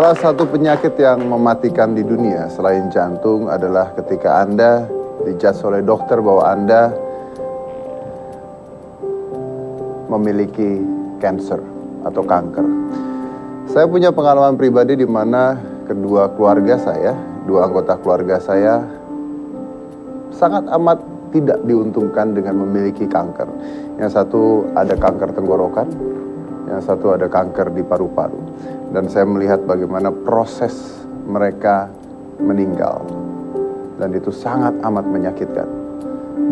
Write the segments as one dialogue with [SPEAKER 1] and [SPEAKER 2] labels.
[SPEAKER 1] Salah satu penyakit yang mematikan di dunia selain jantung adalah ketika Anda dijudge oleh dokter bahwa Anda memiliki cancer atau kanker. Saya punya pengalaman pribadi di mana kedua keluarga saya, dua anggota keluarga saya sangat amat tidak diuntungkan dengan memiliki kanker. Yang satu ada kanker tenggorokan, yang satu ada kanker di paru-paru. Dan saya melihat bagaimana proses mereka meninggal. Dan itu sangat amat menyakitkan.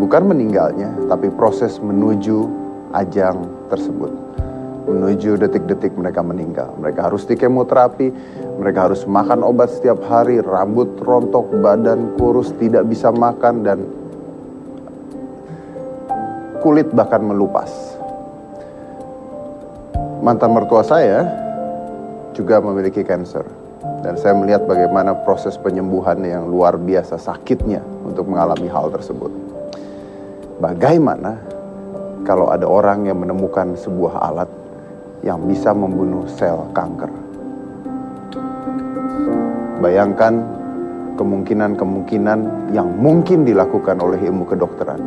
[SPEAKER 1] Bukan meninggalnya, tapi proses menuju ajang tersebut. Menuju detik-detik mereka meninggal. Mereka harus di kemoterapi, mereka harus makan obat setiap hari, rambut rontok, badan kurus, tidak bisa makan, dan kulit bahkan melupas. Mantan mertua saya juga memiliki kanker. Dan saya melihat bagaimana proses penyembuhan yang luar biasa sakitnya untuk mengalami hal tersebut. Bagaimana kalau ada orang yang menemukan sebuah alat yang bisa membunuh sel kanker? Bayangkan kemungkinan-kemungkinan yang mungkin dilakukan oleh ilmu kedokteran.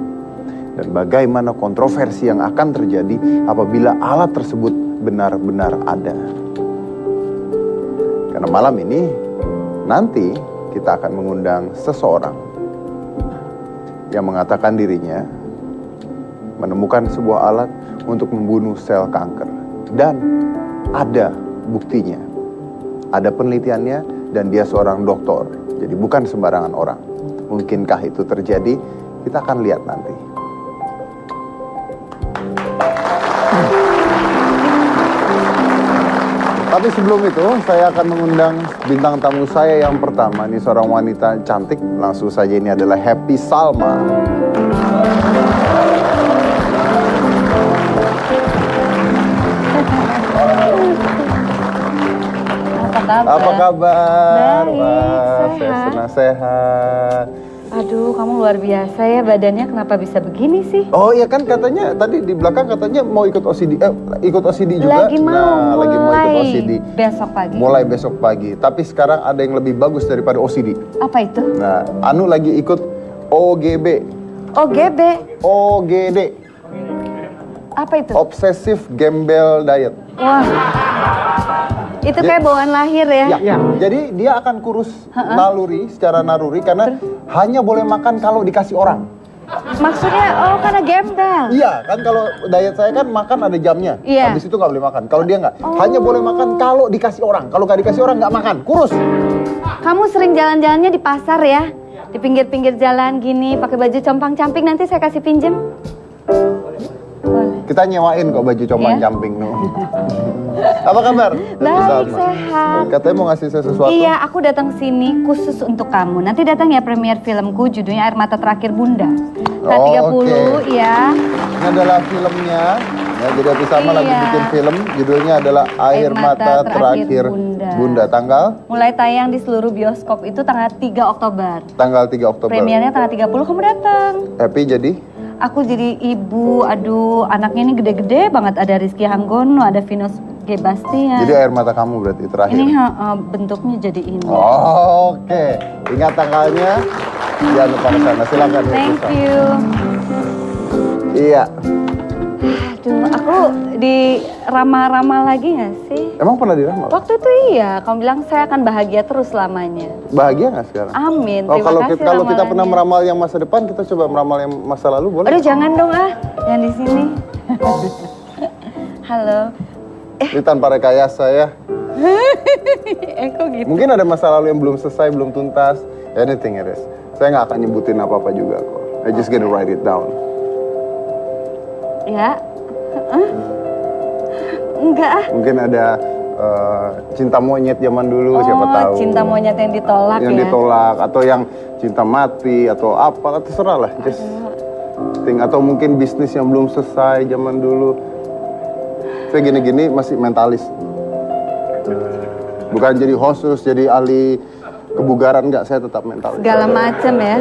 [SPEAKER 1] Dan bagaimana kontroversi yang akan terjadi apabila alat tersebut benar-benar ada. Karena malam ini, nanti kita akan mengundang seseorang yang mengatakan dirinya menemukan sebuah alat untuk membunuh sel kanker. Dan ada buktinya, ada penelitiannya, dan dia seorang doktor. Jadi bukan sembarangan orang. Mungkinkah itu terjadi? Kita akan lihat nanti. Tapi sebelum itu, saya akan mengundang bintang tamu saya yang pertama. Ini seorang wanita cantik. Langsung saja, ini adalah Happy Salma. Apa kabar?
[SPEAKER 2] Baik,
[SPEAKER 1] Saya sehat.
[SPEAKER 2] Aduh, kamu luar biasa ya, badannya kenapa bisa begini sih?
[SPEAKER 1] Oh iya kan, katanya tadi di belakang katanya mau ikut OCD, ikut OCD juga.
[SPEAKER 2] Lagi mau,
[SPEAKER 1] lagi mau ikut OCD.
[SPEAKER 2] Besok pagi.
[SPEAKER 1] Mulai besok pagi. Tapi sekarang ada yang lebih bagus daripada OCD.
[SPEAKER 2] Apa itu?
[SPEAKER 1] Nah, Anu lagi ikut OGB.
[SPEAKER 2] OGB?
[SPEAKER 1] OGD.
[SPEAKER 2] Apa itu?
[SPEAKER 1] Obsessive Gembel Diet.
[SPEAKER 2] Wah, itu kayak bawaan lahir ya?
[SPEAKER 1] Ya. Jadi dia akan kurus secara naluri karena hanya boleh makan kalau dikasih orang.
[SPEAKER 2] Maksudnya, karena gembel?
[SPEAKER 1] Iya, kan kalau diet saya kan makan ada jamnya.
[SPEAKER 2] Iya.
[SPEAKER 1] Habis itu nggak boleh makan. Kalau dia nggak, hanya boleh makan kalau dikasih orang. Kalau nggak dikasih orang nggak makan, kurus.
[SPEAKER 2] Kamu sering jalan-jalannya di pasar ya? Di pinggir-pinggir jalan gini, pakai baju compang-camping, nanti saya kasih pinjem.
[SPEAKER 1] Kita nyewain kok baju compang-camping no. Apa kabar?
[SPEAKER 2] Baik, sehat.
[SPEAKER 1] Katanya mau ngasih saya sesuatu.
[SPEAKER 2] Iya, aku datang sini khusus untuk kamu. Nanti datang ya premier filmku, judulnya Air Mata Terakhir Bunda. Tanggal 30 ya.
[SPEAKER 1] Ini adalah filmnya. Ya, jadi Happy Salma lagi bikin film, judulnya adalah Air Mata Terakhir Bunda. Tanggal?
[SPEAKER 2] Mulai tayang di seluruh bioskop itu tanggal 3 Oktober.
[SPEAKER 1] Tanggal 3 Oktober.
[SPEAKER 2] Premiernya tanggal 30, kamu datang.
[SPEAKER 1] Happy jadi?
[SPEAKER 2] Aku jadi ibu, aduh anaknya ini gede-gede banget. Ada Rizky Hanggono, ada Venus G. Bastian.
[SPEAKER 1] Jadi air mata kamu berarti terakhir?
[SPEAKER 2] Ini bentuknya jadi ini.
[SPEAKER 1] Oke. Ingat tanggalnya, jangan lupa ke sana. Silakan.
[SPEAKER 2] Thank you.
[SPEAKER 1] Iya.
[SPEAKER 2] Aduh, aku diramal-ramal lagi gak sih?
[SPEAKER 1] Emang pernah diramal?
[SPEAKER 2] Waktu itu iya, kamu bilang saya akan bahagia terus selamanya.
[SPEAKER 1] Bahagia gak sekarang?
[SPEAKER 2] Amin,
[SPEAKER 1] Oh,
[SPEAKER 2] terima kasih
[SPEAKER 1] kalau kita
[SPEAKER 2] ramalannya.
[SPEAKER 1] pernah meramal yang masa depan, kita coba meramal yang masa lalu, boleh?
[SPEAKER 2] Aduh jangan dong yang di sini. Halo.
[SPEAKER 1] Ini tanpa rekayasa ya.
[SPEAKER 2] Kok gitu?
[SPEAKER 1] Mungkin ada masa lalu yang belum selesai, belum tuntas. Anything it is. Saya nggak akan nyebutin apa-apa juga kok. I just gonna write it down.
[SPEAKER 2] Ya. Enggak ah.
[SPEAKER 1] Mungkin ada cinta monyet zaman dulu, siapa tahu.
[SPEAKER 2] Cinta monyet yang ditolak
[SPEAKER 1] yang
[SPEAKER 2] ya.
[SPEAKER 1] ditolak, atau yang cinta mati, atau apa, terserah lah. Just think. Atau mungkin bisnis yang belum selesai zaman dulu. Saya gini-gini masih mentalis. Bukan jadi host terus jadi ahli kebugaran, enggak, saya tetap mentalis.
[SPEAKER 2] Segala macem ya.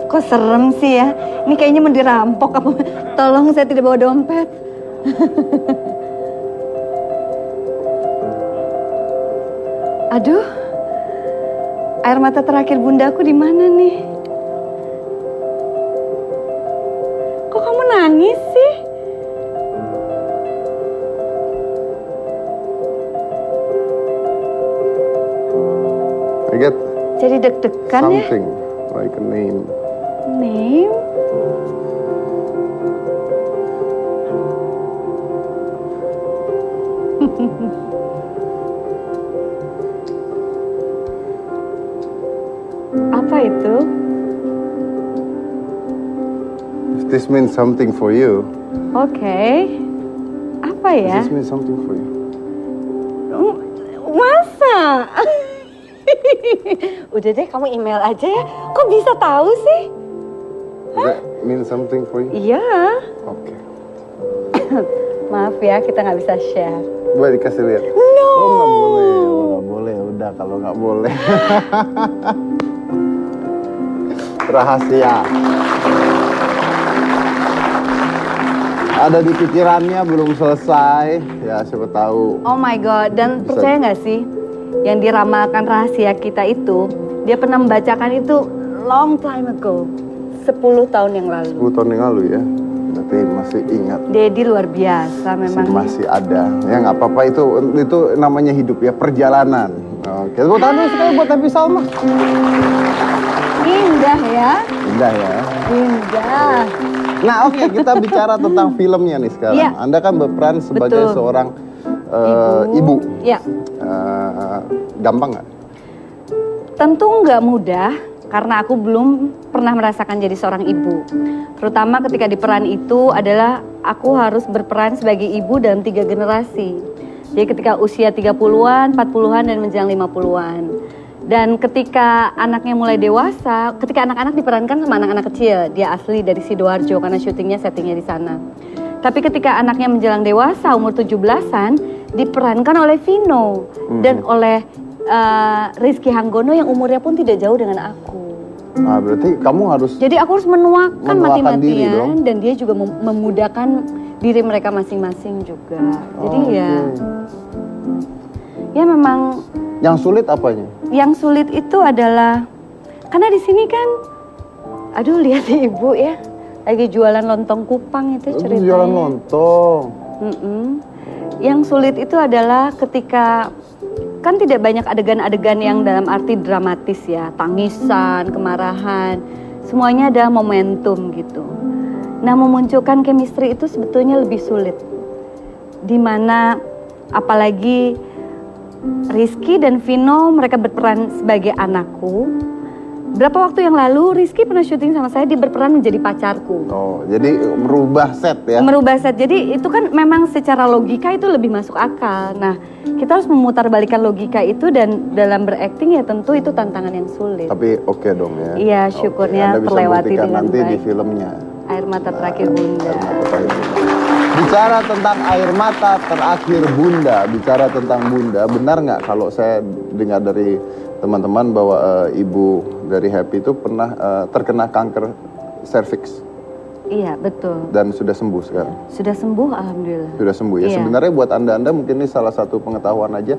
[SPEAKER 2] Kok serem sih ya? Ini kayaknya mau dirampok apa? Tolong, saya tidak bawa dompet. Aduh, air mata terakhir bundaku di mana nih? Kok kamu nangis sih?
[SPEAKER 1] I get
[SPEAKER 2] Jadi deg-degan ya?
[SPEAKER 1] something like a name.
[SPEAKER 2] Name? Apa itu?
[SPEAKER 1] If this means something for you,
[SPEAKER 2] Oke. Apa ya?
[SPEAKER 1] if this means something for you.
[SPEAKER 2] Masa? Udah deh, kamu email aja ya. Kok bisa tahu sih?
[SPEAKER 1] Does that mean something for you?
[SPEAKER 2] Iya.
[SPEAKER 1] Oke.
[SPEAKER 2] Maaf ya, kita nggak bisa share.
[SPEAKER 1] Boleh dikasih lihat?
[SPEAKER 2] No.
[SPEAKER 1] Oh nggak boleh, oh, nggak boleh. Udah kalau nggak boleh. Rahasia. Ada di pikirannya belum selesai. Ya siapa tahu.
[SPEAKER 2] Oh my god, dan
[SPEAKER 1] Bisa.
[SPEAKER 2] percaya nggak sih? Yang diramalkan rahasia kita itu, dia pernah membacakan itu long time ago. 10 tahun yang lalu.
[SPEAKER 1] 10 tahun yang lalu ya. Berarti masih ingat.
[SPEAKER 2] Dedi luar biasa memang.
[SPEAKER 1] Masih ada. Ya nggak apa-apa, itu namanya hidup ya, perjalanan. Oke, tepuk tangan dulu sekali buat Happy Salma.
[SPEAKER 2] Indah ya.
[SPEAKER 1] Indah ya.
[SPEAKER 2] Indah.
[SPEAKER 1] Nah oke, kita bicara tentang filmnya nih sekarang.
[SPEAKER 2] Iya.
[SPEAKER 1] Anda kan berperan sebagai
[SPEAKER 2] Betul.
[SPEAKER 1] seorang ibu.
[SPEAKER 2] Ya,
[SPEAKER 1] Gampang nggak?
[SPEAKER 2] tentu nggak mudah karena aku belum pernah merasakan jadi seorang ibu. Terutama ketika di peran itu adalah aku harus berperan sebagai ibu dalam 3 generasi. Jadi ketika usia 30-an, 40-an dan menjelang 50-an. Dan ketika anaknya mulai dewasa, ketika anak-anak diperankan sama anak-anak kecil, dia asli dari Sidoarjo karena syutingnya settingnya di sana. Tapi ketika anaknya menjelang dewasa, umur 17-an, diperankan oleh Vino dan oleh Rizky Hanggono yang umurnya pun tidak jauh dengan aku.
[SPEAKER 1] Nah, berarti kamu harus
[SPEAKER 2] Jadi aku harus menuakan
[SPEAKER 1] Menuakan diri dong.
[SPEAKER 2] mati-matian dan dia juga memudahkan diri mereka masing-masing juga. Jadi ya memang
[SPEAKER 1] yang sulit apanya?
[SPEAKER 2] yang sulit itu adalah karena di sini kan, aduh lihat ibu ya, lagi jualan lontong kupang itu ceritanya.
[SPEAKER 1] Jualan lontong.
[SPEAKER 2] Yang sulit itu adalah ketika kan tidak banyak adegan-adegan yang dalam arti dramatis ya, tangisan, kemarahan, semuanya adalah momentum gitu. Nah, memunculkan chemistry itu sebetulnya lebih sulit. Dimana apalagi Rizky dan Vino mereka berperan sebagai anakku. Berapa waktu yang lalu Rizky pernah syuting sama saya, dia berperan menjadi pacarku.
[SPEAKER 1] Oh, jadi merubah set ya?
[SPEAKER 2] Merubah set, jadi itu kan memang secara logika itu lebih masuk akal. Nah, kita harus memutarbalikkan logika itu dan dalam berakting ya tentu itu tantangan yang sulit.
[SPEAKER 1] Tapi oke dong ya?
[SPEAKER 2] Iya, syukurnya
[SPEAKER 1] Anda bisa
[SPEAKER 2] terlewati
[SPEAKER 1] buktikan
[SPEAKER 2] dengan
[SPEAKER 1] nanti
[SPEAKER 2] baik.
[SPEAKER 1] di filmnya.
[SPEAKER 2] Air mata terakhir bunda.
[SPEAKER 1] Air mata terakhir bunda. Bicara tentang air mata terakhir bunda, bicara tentang bunda, benar nggak kalau saya dengar dari teman-teman bahwa ibu dari Happy itu pernah terkena kanker serviks?
[SPEAKER 2] Iya, betul.
[SPEAKER 1] Dan sudah sembuh sekarang?
[SPEAKER 2] Sudah sembuh, alhamdulillah.
[SPEAKER 1] Sudah sembuh ya.
[SPEAKER 2] Iya.
[SPEAKER 1] Sebenarnya buat anda-anda mungkin ini salah satu pengetahuan aja.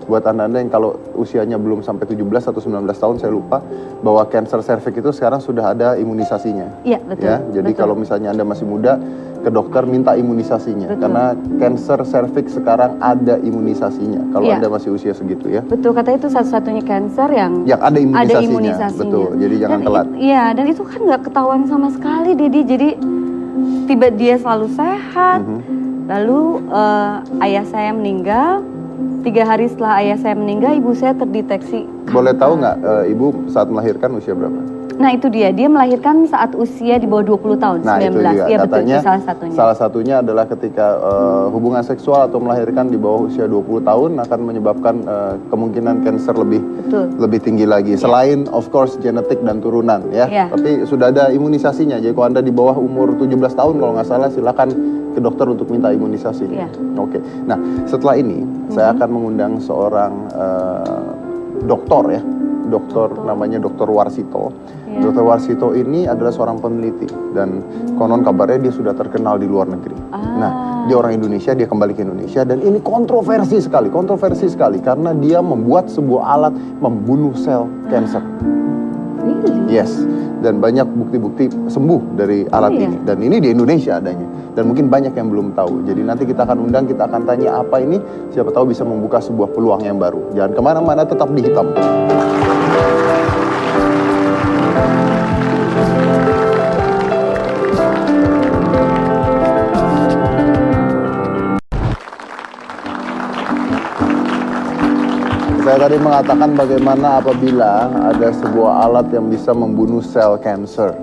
[SPEAKER 1] Buat anda-anda yang kalau usianya belum sampai 17 atau 19 tahun, saya lupa, bahwa kanker serviks itu sekarang sudah ada imunisasinya.
[SPEAKER 2] Iya, betul.
[SPEAKER 1] Ya, jadi
[SPEAKER 2] betul.
[SPEAKER 1] kalau misalnya anda masih muda, ke dokter minta imunisasinya.
[SPEAKER 2] Betul.
[SPEAKER 1] Karena kanker serviks sekarang ada imunisasinya. Kalau
[SPEAKER 2] Iya.
[SPEAKER 1] anda masih usia segitu ya.
[SPEAKER 2] Betul, katanya itu satu-satunya kanker yang
[SPEAKER 1] Ada imunisasinya.
[SPEAKER 2] imunisasinya.
[SPEAKER 1] Betul, jadi jangan
[SPEAKER 2] Dan
[SPEAKER 1] telat.
[SPEAKER 2] Iya, dan itu kan nggak ketahuan sama sekali, Dedi. Jadi tiba dia selalu sehat. Lalu ayah saya meninggal. 3 hari setelah ayah saya meninggal, ibu saya terdeteksi kanker.
[SPEAKER 1] Boleh tahu nggak ibu saat melahirkan usia berapa?
[SPEAKER 2] Nah itu dia melahirkan saat usia di bawah 20 tahun,
[SPEAKER 1] Nah
[SPEAKER 2] 19.
[SPEAKER 1] itu juga
[SPEAKER 2] Iya betul,
[SPEAKER 1] katanya
[SPEAKER 2] itu salah satunya.
[SPEAKER 1] salah satunya adalah ketika hubungan seksual atau melahirkan di bawah usia 20 tahun akan menyebabkan kemungkinan kanker
[SPEAKER 2] Betul.
[SPEAKER 1] lebih tinggi lagi. Selain of course genetik dan turunan ya.
[SPEAKER 2] Iya.
[SPEAKER 1] Tapi sudah ada imunisasinya. Jadi kalau Anda di bawah umur 17 tahun kalau nggak salah silakan ke dokter untuk minta imunisasinya.
[SPEAKER 2] Iya.
[SPEAKER 1] Oke. Nah, setelah ini saya akan mengundang seorang dokter ya. Dokter namanya Dr. Warsito.
[SPEAKER 2] Iya.
[SPEAKER 1] Dr. Warsito ini adalah seorang peneliti dan konon kabarnya dia sudah terkenal di luar negeri. Nah, Dia orang Indonesia, dia kembali ke Indonesia, dan ini kontroversi sekali karena dia membuat sebuah alat membunuh sel kanker.
[SPEAKER 2] Really?
[SPEAKER 1] Yes, dan banyak bukti-bukti sembuh dari alat
[SPEAKER 2] Iya.
[SPEAKER 1] ini. Dan ini di Indonesia adanya. Dan mungkin banyak yang belum tahu. Jadi nanti kita akan undang, kita akan tanya apa ini. Siapa tahu bisa membuka sebuah peluang yang baru. Jangan kemana-mana, tetap di Hitam Putih. Saya tadi mengatakan bagaimana apabila ada sebuah alat yang bisa membunuh sel kanker,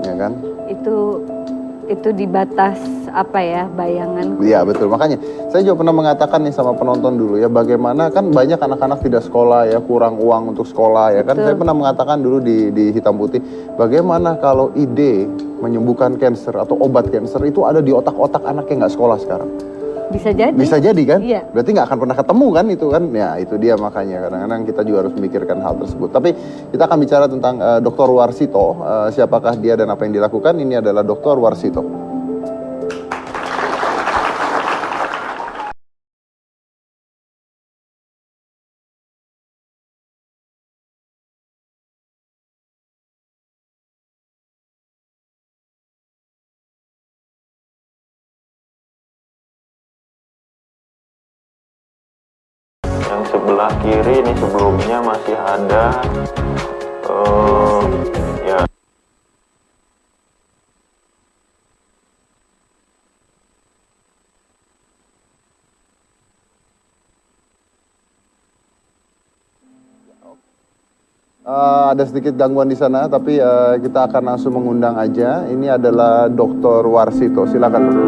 [SPEAKER 1] ya kan?
[SPEAKER 2] Itu di batas apa ya, bayangan.
[SPEAKER 1] Iya betul, makanya saya juga pernah mengatakan nih sama penonton dulu ya, bagaimana kan banyak anak-anak tidak sekolah ya, kurang uang untuk sekolah ya kan.
[SPEAKER 2] Betul.
[SPEAKER 1] Saya pernah mengatakan dulu di Hitam Putih, bagaimana kalau ide menyembuhkan kanker atau obat kanker itu ada di otak-otak anak yang nggak sekolah sekarang.
[SPEAKER 2] Bisa jadi.
[SPEAKER 1] Bisa jadi kan?
[SPEAKER 2] Iya.
[SPEAKER 1] Berarti nggak akan pernah ketemu kan itu kan? Ya itu dia, makanya kadang-kadang kita juga harus memikirkan hal tersebut. Tapi kita akan bicara tentang Dr. Warsito. Siapakah dia dan apa yang dilakukan? Ini adalah Dr. Warsito.
[SPEAKER 3] Yang sebelah kiri ini sebelumnya masih ada ya.
[SPEAKER 1] Ada sedikit gangguan di sana, tapi kita akan langsung mengundang aja. Ini adalah Dr. Warsito. Silakan dulu.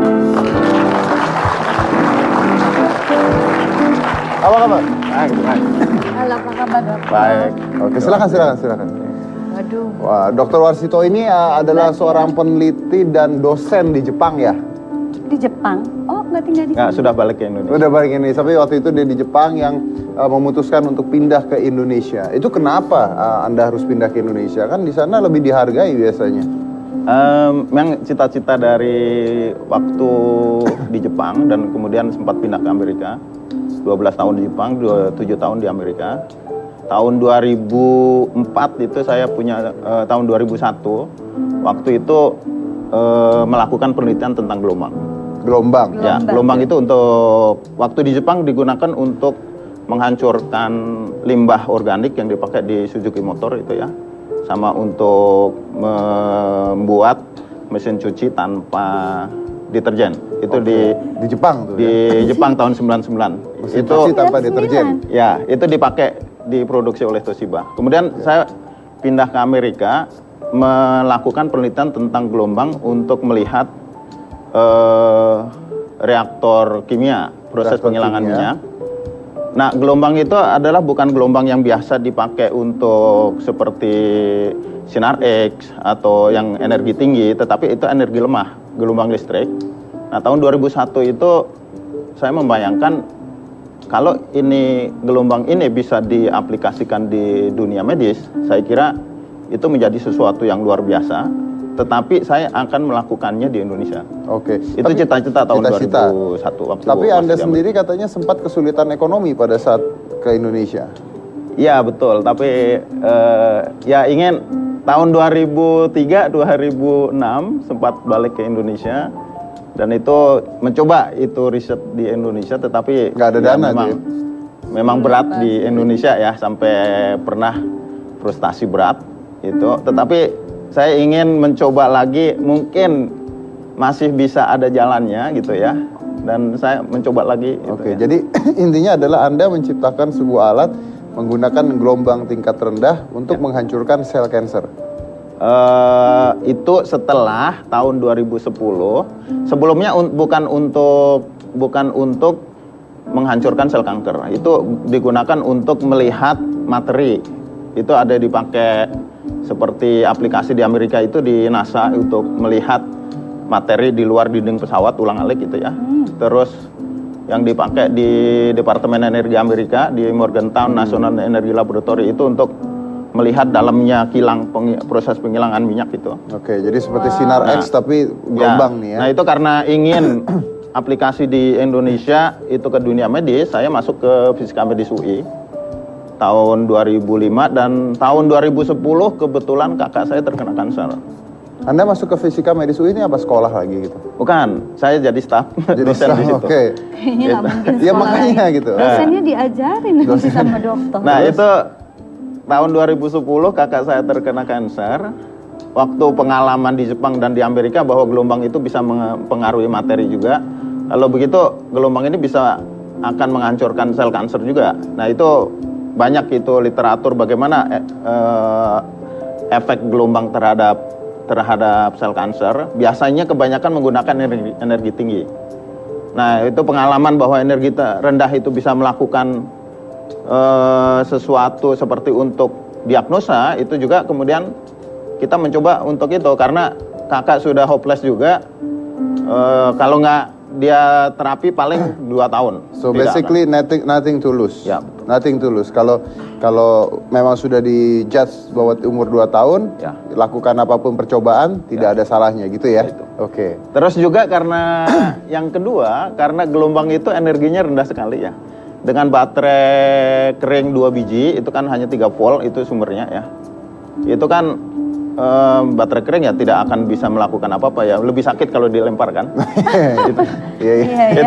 [SPEAKER 1] Apa kabar? Baik.
[SPEAKER 2] Halo, apa kabar, Dok?
[SPEAKER 1] Baik. Oke, silakan.
[SPEAKER 2] Waduh.
[SPEAKER 1] Wah, Dr. Warsito ini adalah seorang peneliti dan dosen di Jepang ya.
[SPEAKER 2] Di Jepang? Oh, nggak tinggal di
[SPEAKER 4] Nggak,
[SPEAKER 2] sini.
[SPEAKER 4] sudah balik ke Indonesia.
[SPEAKER 1] Udah balik ini, tapi waktu itu dia di Jepang yang memutuskan untuk pindah ke Indonesia. Itu kenapa Anda harus pindah ke Indonesia? Kan di sana lebih dihargai biasanya.
[SPEAKER 4] Memang cita-cita dari waktu di Jepang dan kemudian sempat pindah ke Amerika. 12 tahun di Jepang, 7 tahun di Amerika. Tahun 2004 itu saya punya, tahun 2001, waktu itu melakukan penelitian tentang gelombang.
[SPEAKER 1] Gelombang.
[SPEAKER 4] Ya, gelombang itu untuk, waktu di Jepang digunakan untuk menghancurkan limbah organik yang dipakai di Suzuki motor itu ya. Sama untuk membuat mesin cuci tanpa deterjen. Itu di
[SPEAKER 1] Jepang tuh
[SPEAKER 4] di
[SPEAKER 1] ya.
[SPEAKER 4] Jepang tahun 99.
[SPEAKER 1] Mesin
[SPEAKER 4] Itu
[SPEAKER 1] cuci tanpa deterjen.
[SPEAKER 4] ya, itu dipakai, diproduksi oleh Toshiba. Kemudian saya pindah ke Amerika melakukan penelitian tentang gelombang untuk melihat reaktor kimia, proses
[SPEAKER 1] Reaktor
[SPEAKER 4] penghilangan
[SPEAKER 1] kimia.
[SPEAKER 4] minyak. Nah, gelombang itu adalah bukan gelombang yang biasa dipakai untuk seperti sinar X atau yang energi tinggi, tetapi itu energi lemah, gelombang listrik. Nah, tahun 2001 itu saya membayangkan kalau ini gelombang ini bisa diaplikasikan di dunia medis, saya kira itu menjadi sesuatu yang luar biasa. Tetapi saya akan melakukannya di Indonesia.
[SPEAKER 1] Oke.
[SPEAKER 4] Itu cita-cita tahun
[SPEAKER 1] cita-cita.
[SPEAKER 4] 2001 waktu.
[SPEAKER 1] Tapi
[SPEAKER 4] masih
[SPEAKER 1] Anda
[SPEAKER 4] di
[SPEAKER 1] sendiri katanya sempat kesulitan ekonomi pada saat ke Indonesia.
[SPEAKER 4] Iya betul, tapi ya ingin tahun 2003, 2006 sempat balik ke Indonesia dan itu mencoba itu riset di Indonesia, tetapi
[SPEAKER 1] Nggak ada
[SPEAKER 4] ya
[SPEAKER 1] dana,
[SPEAKER 4] memang berat di Indonesia ya, sampai pernah frustasi berat itu. Tetapi saya ingin mencoba lagi, mungkin masih bisa ada jalannya gitu ya, dan saya mencoba lagi.
[SPEAKER 1] Oke,
[SPEAKER 4] gitu ya.
[SPEAKER 1] jadi intinya adalah Anda menciptakan sebuah alat menggunakan gelombang tingkat rendah untuk menghancurkan sel kanker.
[SPEAKER 4] Itu setelah tahun 2010. Sebelumnya bukan untuk menghancurkan sel kanker. Itu digunakan untuk melihat materi. Itu ada dipakai seperti aplikasi di Amerika itu di NASA untuk melihat materi di luar dinding pesawat ulang-alik gitu ya. Terus yang dipakai di Departemen Energi Amerika di Morgantown National Energy Laboratory itu untuk melihat dalamnya kilang proses penghilangan minyak itu.
[SPEAKER 1] Oke, jadi seperti sinar X tapi gelombang nih ya.
[SPEAKER 4] Nah itu karena ingin aplikasi di Indonesia itu ke dunia medis, saya masuk ke Fisika Medis UI tahun 2005 dan tahun 2010 kebetulan kakak saya terkena kanker.
[SPEAKER 1] Anda masuk ke Fisika Medis UI ini apa sekolah lagi gitu?
[SPEAKER 4] Bukan, saya jadi staf
[SPEAKER 1] Jadi
[SPEAKER 4] dosen di situ.
[SPEAKER 1] Oke.
[SPEAKER 2] Kayaknya nggak mungkin
[SPEAKER 1] Ya
[SPEAKER 2] sekolah
[SPEAKER 1] makanya
[SPEAKER 2] lagi.
[SPEAKER 1] gitu.
[SPEAKER 2] Dosennya diajarin nanti sama dokter.
[SPEAKER 4] Nah itu tahun 2010 kakak saya terkena kanker. Waktu pengalaman di Jepang dan di Amerika bahwa gelombang itu bisa mempengaruhi materi juga. Kalau begitu gelombang ini bisa akan menghancurkan sel kanker juga. Nah itu banyak itu literatur bagaimana efek gelombang terhadap sel kanker. Biasanya kebanyakan menggunakan energi tinggi. Nah itu pengalaman bahwa energi rendah itu bisa melakukan sesuatu seperti untuk diagnosa, itu juga kemudian kita mencoba untuk itu karena kakak sudah hopeless juga. Kalau nggak dia terapi paling 2 tahun.
[SPEAKER 1] So
[SPEAKER 4] Tidak
[SPEAKER 1] basically nothing to lose.
[SPEAKER 4] Ya.
[SPEAKER 1] Nothing to lose. Kalau memang sudah dijudge bahwa umur 2 tahun,
[SPEAKER 4] Ya.
[SPEAKER 1] lakukan apapun percobaan, tidak ada salahnya gitu ya.
[SPEAKER 4] Itu.
[SPEAKER 1] Oke.
[SPEAKER 4] Terus juga karena yang kedua, karena gelombang itu energinya rendah sekali ya. Dengan baterai kering 2 biji, itu kan hanya 3 volt itu sumbernya ya. Itu kan baterai kering ya tidak akan bisa melakukan apa-apa ya. Lebih sakit kalau dilempar kan. Gitu.
[SPEAKER 1] Iya, iya.
[SPEAKER 2] Iya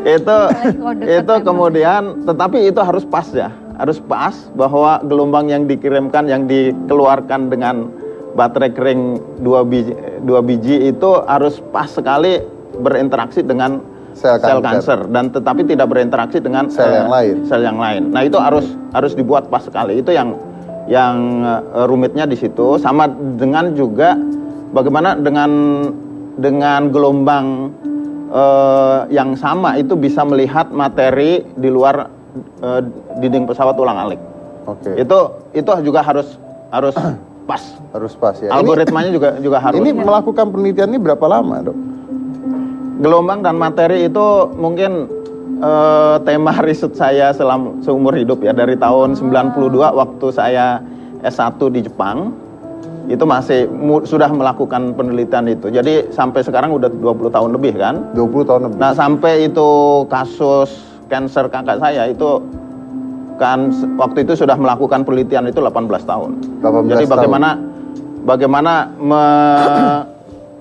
[SPEAKER 2] ya.
[SPEAKER 4] Itu kemudian, tetapi itu harus pas ya. Harus pas bahwa gelombang yang dikirimkan, yang dikeluarkan dengan baterai kering 2 biji itu harus pas sekali berinteraksi dengan
[SPEAKER 1] Sel
[SPEAKER 4] sel
[SPEAKER 1] kanker.
[SPEAKER 4] kanker dan tetapi tidak berinteraksi dengan
[SPEAKER 1] Sel yang lain.
[SPEAKER 4] Sel yang lain. Nah itu harus dibuat pas sekali. Itu yang rumitnya di situ. Sama dengan juga bagaimana dengan gelombang yang sama itu bisa melihat materi di luar dinding pesawat ulang-alik.
[SPEAKER 1] Oke.
[SPEAKER 4] Itu juga harus pas.
[SPEAKER 1] Harus pas ya.
[SPEAKER 4] Algoritmanya juga harus.
[SPEAKER 1] Ini melakukan penelitian ini berapa lama, Dok?
[SPEAKER 4] Gelombang dan materi itu mungkin tema riset saya seumur hidup ya, dari tahun 92 waktu saya S1 di Jepang itu masih sudah melakukan penelitian itu. Jadi sampai sekarang udah 20 tahun lebih kan.
[SPEAKER 1] 20 tahun lebih.
[SPEAKER 4] Nah sampai itu kasus kanker kakak saya itu kan waktu itu sudah melakukan penelitian itu 18 tahun.
[SPEAKER 1] 18
[SPEAKER 4] Jadi
[SPEAKER 1] tahun.
[SPEAKER 4] bagaimana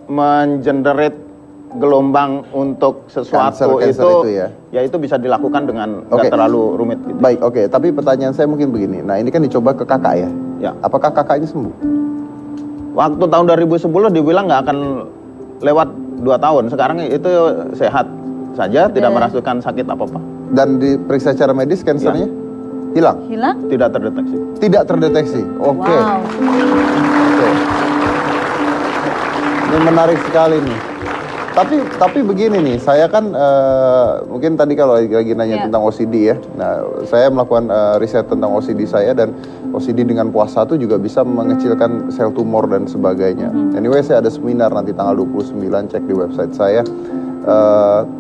[SPEAKER 4] mengenerate gelombang untuk sesuatu
[SPEAKER 1] Cancer itu ya.
[SPEAKER 4] itu bisa dilakukan dengan
[SPEAKER 1] Oke.
[SPEAKER 4] nggak terlalu rumit gitu.
[SPEAKER 1] Baik, oke. Tapi pertanyaan saya mungkin begini. Nah, ini kan dicoba ke kakak ya.
[SPEAKER 4] Ya.
[SPEAKER 1] Apakah kakaknya sembuh?
[SPEAKER 4] Waktu tahun 2010 dibilang nggak akan lewat 2 tahun. Sekarang itu sehat saja, tidak merasakan sakit apa-apa.
[SPEAKER 1] Dan diperiksa secara medis kansernya hilang?
[SPEAKER 2] Hilang?
[SPEAKER 4] Tidak terdeteksi.
[SPEAKER 1] Tidak terdeteksi. Oke.
[SPEAKER 2] Wow.
[SPEAKER 1] Oke. Ini menarik sekali nih. Tapi begini nih, saya kan mungkin tadi kalau lagi nanya tentang OCD ya. Nah, saya melakukan riset tentang OCD saya dan OCD dengan puasa itu juga bisa mengecilkan sel tumor dan sebagainya. Anyway, saya ada seminar nanti tanggal 29, cek di website saya.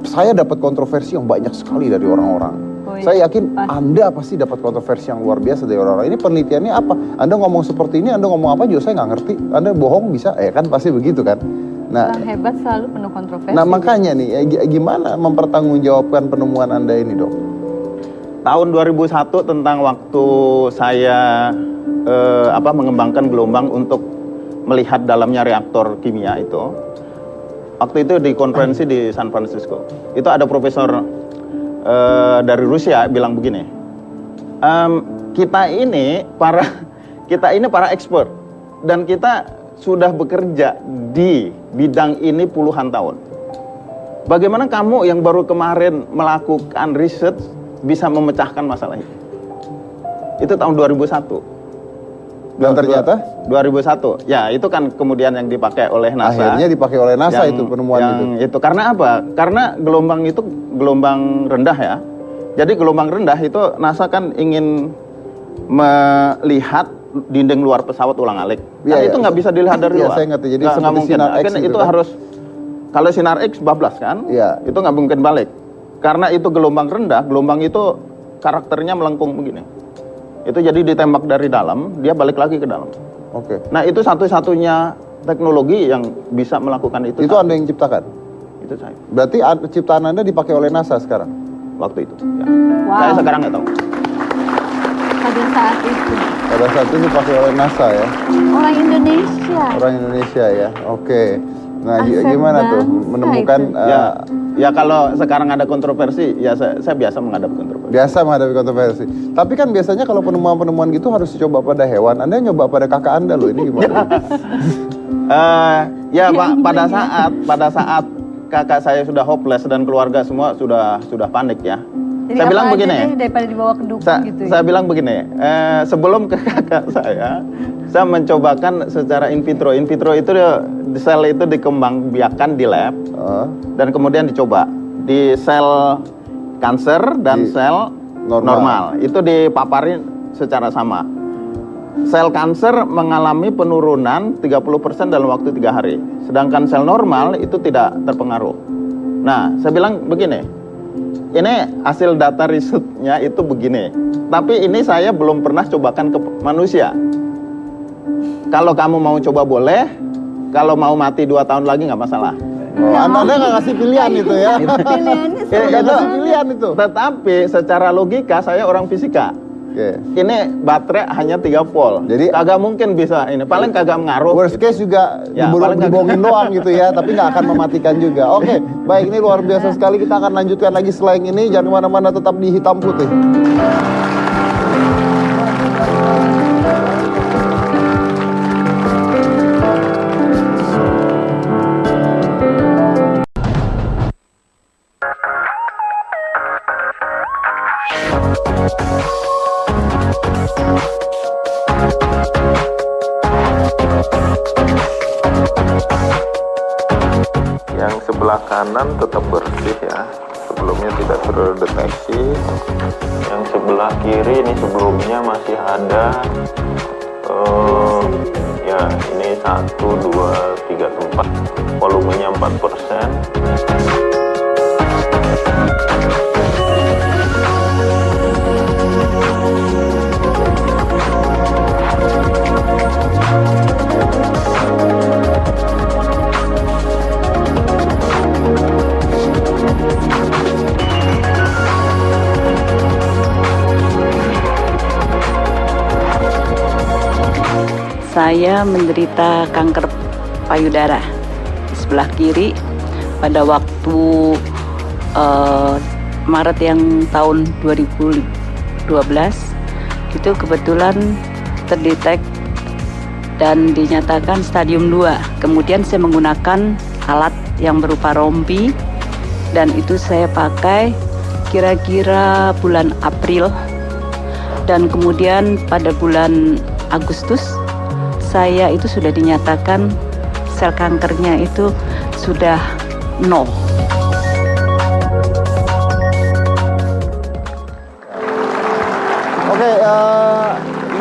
[SPEAKER 1] Saya dapat kontroversi yang banyak sekali dari orang-orang. Saya yakin Anda pasti dapat kontroversi yang luar biasa dari orang-orang. Ini penelitiannya apa? Anda ngomong seperti ini, Anda ngomong apa juga saya nggak ngerti. Anda bohong bisa, kan pasti begitu kan? Nah,
[SPEAKER 2] Orang hebat selalu penuh kontroversi.
[SPEAKER 1] nah makanya nih, gimana mempertanggungjawabkan penemuan Anda ini, Dok?
[SPEAKER 4] Tahun 2001 tentang waktu saya mengembangkan gelombang untuk melihat dalamnya reaktor kimia itu. Waktu itu di konferensi di San Francisco. Itu ada profesor dari Rusia bilang begini. Kita ini para expert dan kita sudah bekerja di bidang ini puluhan tahun. Bagaimana kamu yang baru kemarin melakukan riset bisa memecahkan masalah ini? Itu tahun 2001.
[SPEAKER 1] Dan ternyata
[SPEAKER 4] 2001. Ya, itu kan kemudian yang dipakai oleh NASA.
[SPEAKER 1] akhirnya dipakai oleh NASA itu penemuan itu.
[SPEAKER 4] Karena apa? Karena gelombang itu gelombang rendah ya. Jadi gelombang rendah itu NASA kan ingin melihat dinding luar pesawat ulang-alik. Kan itu nggak bisa dilihat dari luar.
[SPEAKER 1] Saya ngerti. Jadi
[SPEAKER 4] nggak mungkin.
[SPEAKER 1] sinar X
[SPEAKER 4] Itu
[SPEAKER 1] kan?
[SPEAKER 4] harus, kalau sinar X bablas kan?
[SPEAKER 1] Iya.
[SPEAKER 4] Itu nggak mungkin balik. Karena itu gelombang rendah, gelombang itu karakternya melengkung begini. Itu jadi ditembak dari dalam, dia balik lagi ke dalam.
[SPEAKER 1] Oke.
[SPEAKER 4] Nah itu satu-satunya teknologi yang bisa melakukan itu.
[SPEAKER 1] Itu Anda yang ciptakan?
[SPEAKER 4] Itu saya.
[SPEAKER 1] Berarti ciptaan Anda dipakai oleh NASA sekarang?
[SPEAKER 4] Waktu itu. Ya.
[SPEAKER 2] Wow.
[SPEAKER 4] Saya sekarang nggak tahu.
[SPEAKER 2] Pada saat itu.
[SPEAKER 1] Pada saat itu dipakai oleh NASA ya?
[SPEAKER 2] Orang Indonesia.
[SPEAKER 1] Orang Indonesia ya, oke. Nah,
[SPEAKER 2] Aset
[SPEAKER 1] gimana tuh
[SPEAKER 2] bangsa
[SPEAKER 1] menemukan
[SPEAKER 4] Ya kalau sekarang ada kontroversi, ya saya biasa menghadapi kontroversi.
[SPEAKER 1] biasa menghadapi kontroversi. Tapi kan biasanya kalau penemuan-penemuan gitu harus dicoba pada hewan. Anda nyoba pada kakak Anda loh, ini gimana?
[SPEAKER 4] Pak, pada saat kakak saya sudah hopeless dan keluarga semua sudah panik ya.
[SPEAKER 2] Jadi
[SPEAKER 4] Saya bilang
[SPEAKER 2] apa aja
[SPEAKER 4] begini.
[SPEAKER 2] deh daripada dibawa ke dukun gitu ya.
[SPEAKER 4] Saya bilang begini, sebelum ke kakak saya mencobakan secara in vitro. In vitro itu sel itu dikembangbiakan di lab dan kemudian dicoba di sel kanker dan sel normal. Itu dipaparin secara sama. Sel kanker mengalami penurunan 30% dalam waktu 3 hari. Sedangkan sel normal itu tidak terpengaruh. Nah, saya bilang begini, ini hasil data risetnya itu begini. Tapi ini saya belum pernah cobakan ke manusia. Kalau kamu mau coba boleh, kalau mau mati 2 tahun lagi nggak masalah.
[SPEAKER 1] Oh, Anda nggak kasih pilihan itu ya?
[SPEAKER 2] Pilihannya
[SPEAKER 1] Nggak kasih pilihan itu.
[SPEAKER 4] Tetapi secara logika saya orang fisika.
[SPEAKER 1] Oke.
[SPEAKER 4] Ini baterai hanya 3 volt.
[SPEAKER 1] Jadi
[SPEAKER 4] kagak mungkin bisa ini. Paling kagak ngaruh.
[SPEAKER 1] worst case juga
[SPEAKER 4] Ya, paling
[SPEAKER 1] dibohongin doang gitu ya, tapi nggak akan mematikan juga. Oke, baik, ini luar biasa sekali. Kita akan lanjutkan lagi setelah yang ini. Jangan kemana-mana, tetap di Hitam Putih.
[SPEAKER 3] Yang sebelah kanan tetap bersih ya, sebelumnya tidak terdeteksi. Yang sebelah kiri ini sebelumnya masih ada ya ini 1, 2, 3 tempat, volumenya 4%.
[SPEAKER 5] Saya menderita kanker payudara di sebelah kiri pada waktu Maret yang tahun 2012 itu kebetulan terdetek dan dinyatakan stadium 2. Kemudian saya menggunakan alat yang berupa rompi dan itu saya pakai kira-kira bulan April dan kemudian pada bulan Agustus saya itu sudah dinyatakan sel kankernya itu sudah 0.
[SPEAKER 1] Oke,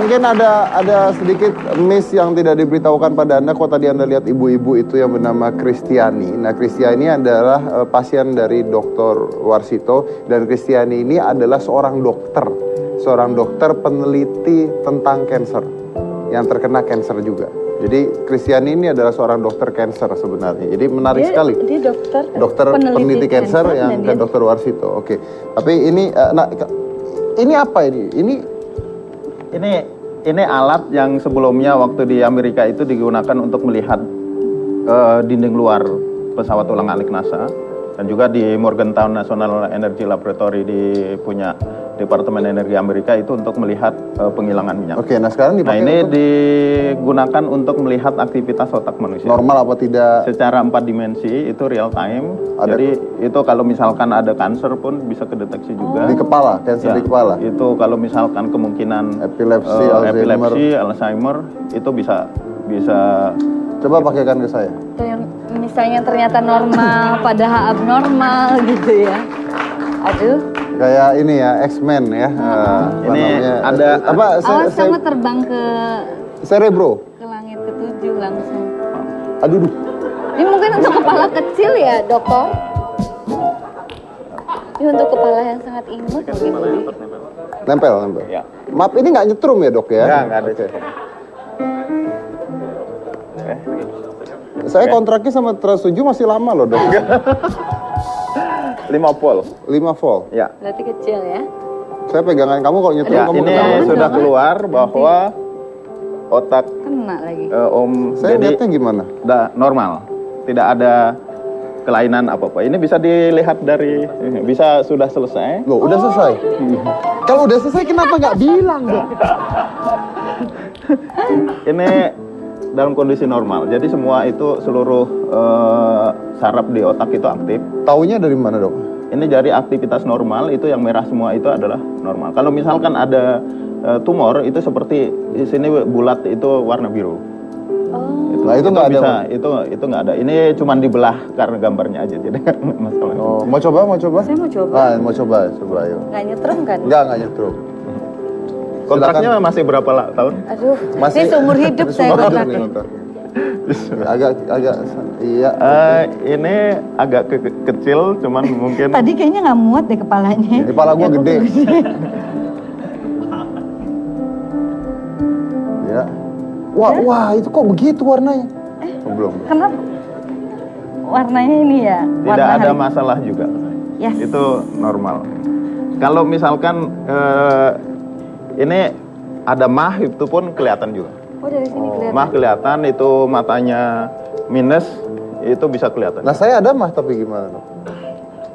[SPEAKER 1] mungkin ada sedikit miss yang tidak diberitahukan pada Anda. Kok tadi Anda lihat ibu-ibu itu yang bernama Kristiani. Nah, Kristiani adalah pasien dari Dr. Warsito, dan Kristiani ini adalah seorang dokter peneliti tentang kanker yang terkena kanker juga. Jadi Kristiani ini adalah seorang dokter kanker sebenarnya. Jadi menarik sekali.
[SPEAKER 2] Dia
[SPEAKER 1] dokter peneliti kanker yang ke Dr. Warsito. Oke. Tapi ini ini apa ini?
[SPEAKER 4] Ini alat yang sebelumnya waktu di Amerika itu digunakan untuk melihat dinding luar pesawat ulang-alik NASA, dan juga di Morgantown National Energy Laboratory di punya Departemen Energi Amerika itu untuk melihat penghilangan minyak.
[SPEAKER 1] Oke, nah sekarang dipakai
[SPEAKER 4] ini digunakan untuk melihat aktivitas otak manusia.
[SPEAKER 1] Normal apa tidak?
[SPEAKER 4] Secara 4 dimensi itu real time. Jadi itu kalau misalkan ada kanker pun bisa kedeteksi juga.
[SPEAKER 1] Di kepala, kanker di kepala.
[SPEAKER 4] Itu kalau misalkan kemungkinan
[SPEAKER 1] epilepsi,
[SPEAKER 4] Alzheimer itu bisa.
[SPEAKER 1] Coba pakaikan ke saya.
[SPEAKER 2] Itu yang misalnya ternyata normal padahal abnormal gitu ya. Aduh.
[SPEAKER 1] Kayak ini ya, X-Men ya.
[SPEAKER 4] Ini ada
[SPEAKER 2] awas kamu terbang ke
[SPEAKER 1] Cerebro.
[SPEAKER 2] Ke langit ke-7 langsung.
[SPEAKER 1] Aduh.
[SPEAKER 2] Ini mungkin untuk kepala kecil ya, dokter. Ini untuk kepala yang sangat imut gitu.
[SPEAKER 1] Nempel.
[SPEAKER 4] Ya.
[SPEAKER 1] Maaf, ini nggak nyetrum ya, Dok ya?
[SPEAKER 4] Nggak ada.
[SPEAKER 1] Saya kontraknya sama Trans 7 masih lama loh dok.
[SPEAKER 4] 5 volt.
[SPEAKER 1] 5 volt.
[SPEAKER 4] Ya.
[SPEAKER 2] Berarti kecil ya.
[SPEAKER 1] Saya pegangan kamu kalau nyetir
[SPEAKER 4] Ya,
[SPEAKER 1] kamu
[SPEAKER 4] ini
[SPEAKER 1] ketawa.
[SPEAKER 4] sudah keluar bahwa otak
[SPEAKER 2] Kena lagi.
[SPEAKER 4] Om
[SPEAKER 1] Saya
[SPEAKER 4] Deddy
[SPEAKER 1] lihatnya gimana?
[SPEAKER 4] udah normal. Tidak ada kelainan apa-apa. Ini bisa dilihat dari bisa sudah selesai.
[SPEAKER 1] Loh, udah selesai. Kalau udah selesai kenapa nggak bilang dok?
[SPEAKER 4] Ini dalam kondisi normal. Jadi semua itu seluruh saraf di otak itu aktif.
[SPEAKER 1] Taunya dari mana dok?
[SPEAKER 4] Ini dari aktivitas normal, itu yang merah semua itu adalah normal. Kalau misalkan ada tumor itu seperti di sini bulat itu warna biru.
[SPEAKER 1] Nah, itu nggak ada,
[SPEAKER 4] bisa,
[SPEAKER 1] Bang?
[SPEAKER 4] itu nggak ada. Ini cuma dibelah karena gambarnya aja, jadi nggak masalah.
[SPEAKER 1] Oh, mau coba?
[SPEAKER 2] Saya mau coba.
[SPEAKER 1] Mau coba ayo.
[SPEAKER 2] Nggak nyetrum kan?
[SPEAKER 1] Nggak nyetrum.
[SPEAKER 4] Kontraknya masih berapa tahun?
[SPEAKER 2] Aduh,
[SPEAKER 1] Masih
[SPEAKER 2] ini seumur hidup saya
[SPEAKER 1] Seumur hidup
[SPEAKER 2] kontraknya.
[SPEAKER 1] nih kontrak. Agak iya.
[SPEAKER 4] Ini agak kecil, cuman mungkin
[SPEAKER 2] Tadi kayaknya nggak muat deh kepalanya.
[SPEAKER 1] Kepala gua gede. Ya. Wah, itu kok begitu warnanya? Belum.
[SPEAKER 2] Kenapa? Warnanya ini ya?
[SPEAKER 4] tidak
[SPEAKER 2] warna
[SPEAKER 4] ada
[SPEAKER 2] hari-
[SPEAKER 4] masalah juga.
[SPEAKER 2] Yes.
[SPEAKER 4] Itu normal. Kalau misalkan ini ada mah itu pun kelihatan juga.
[SPEAKER 2] Oh, dari sini kelihatan.
[SPEAKER 4] Mah kelihatan, itu matanya minus, itu bisa kelihatan.
[SPEAKER 1] Nah, saya ada mah tapi gimana dok?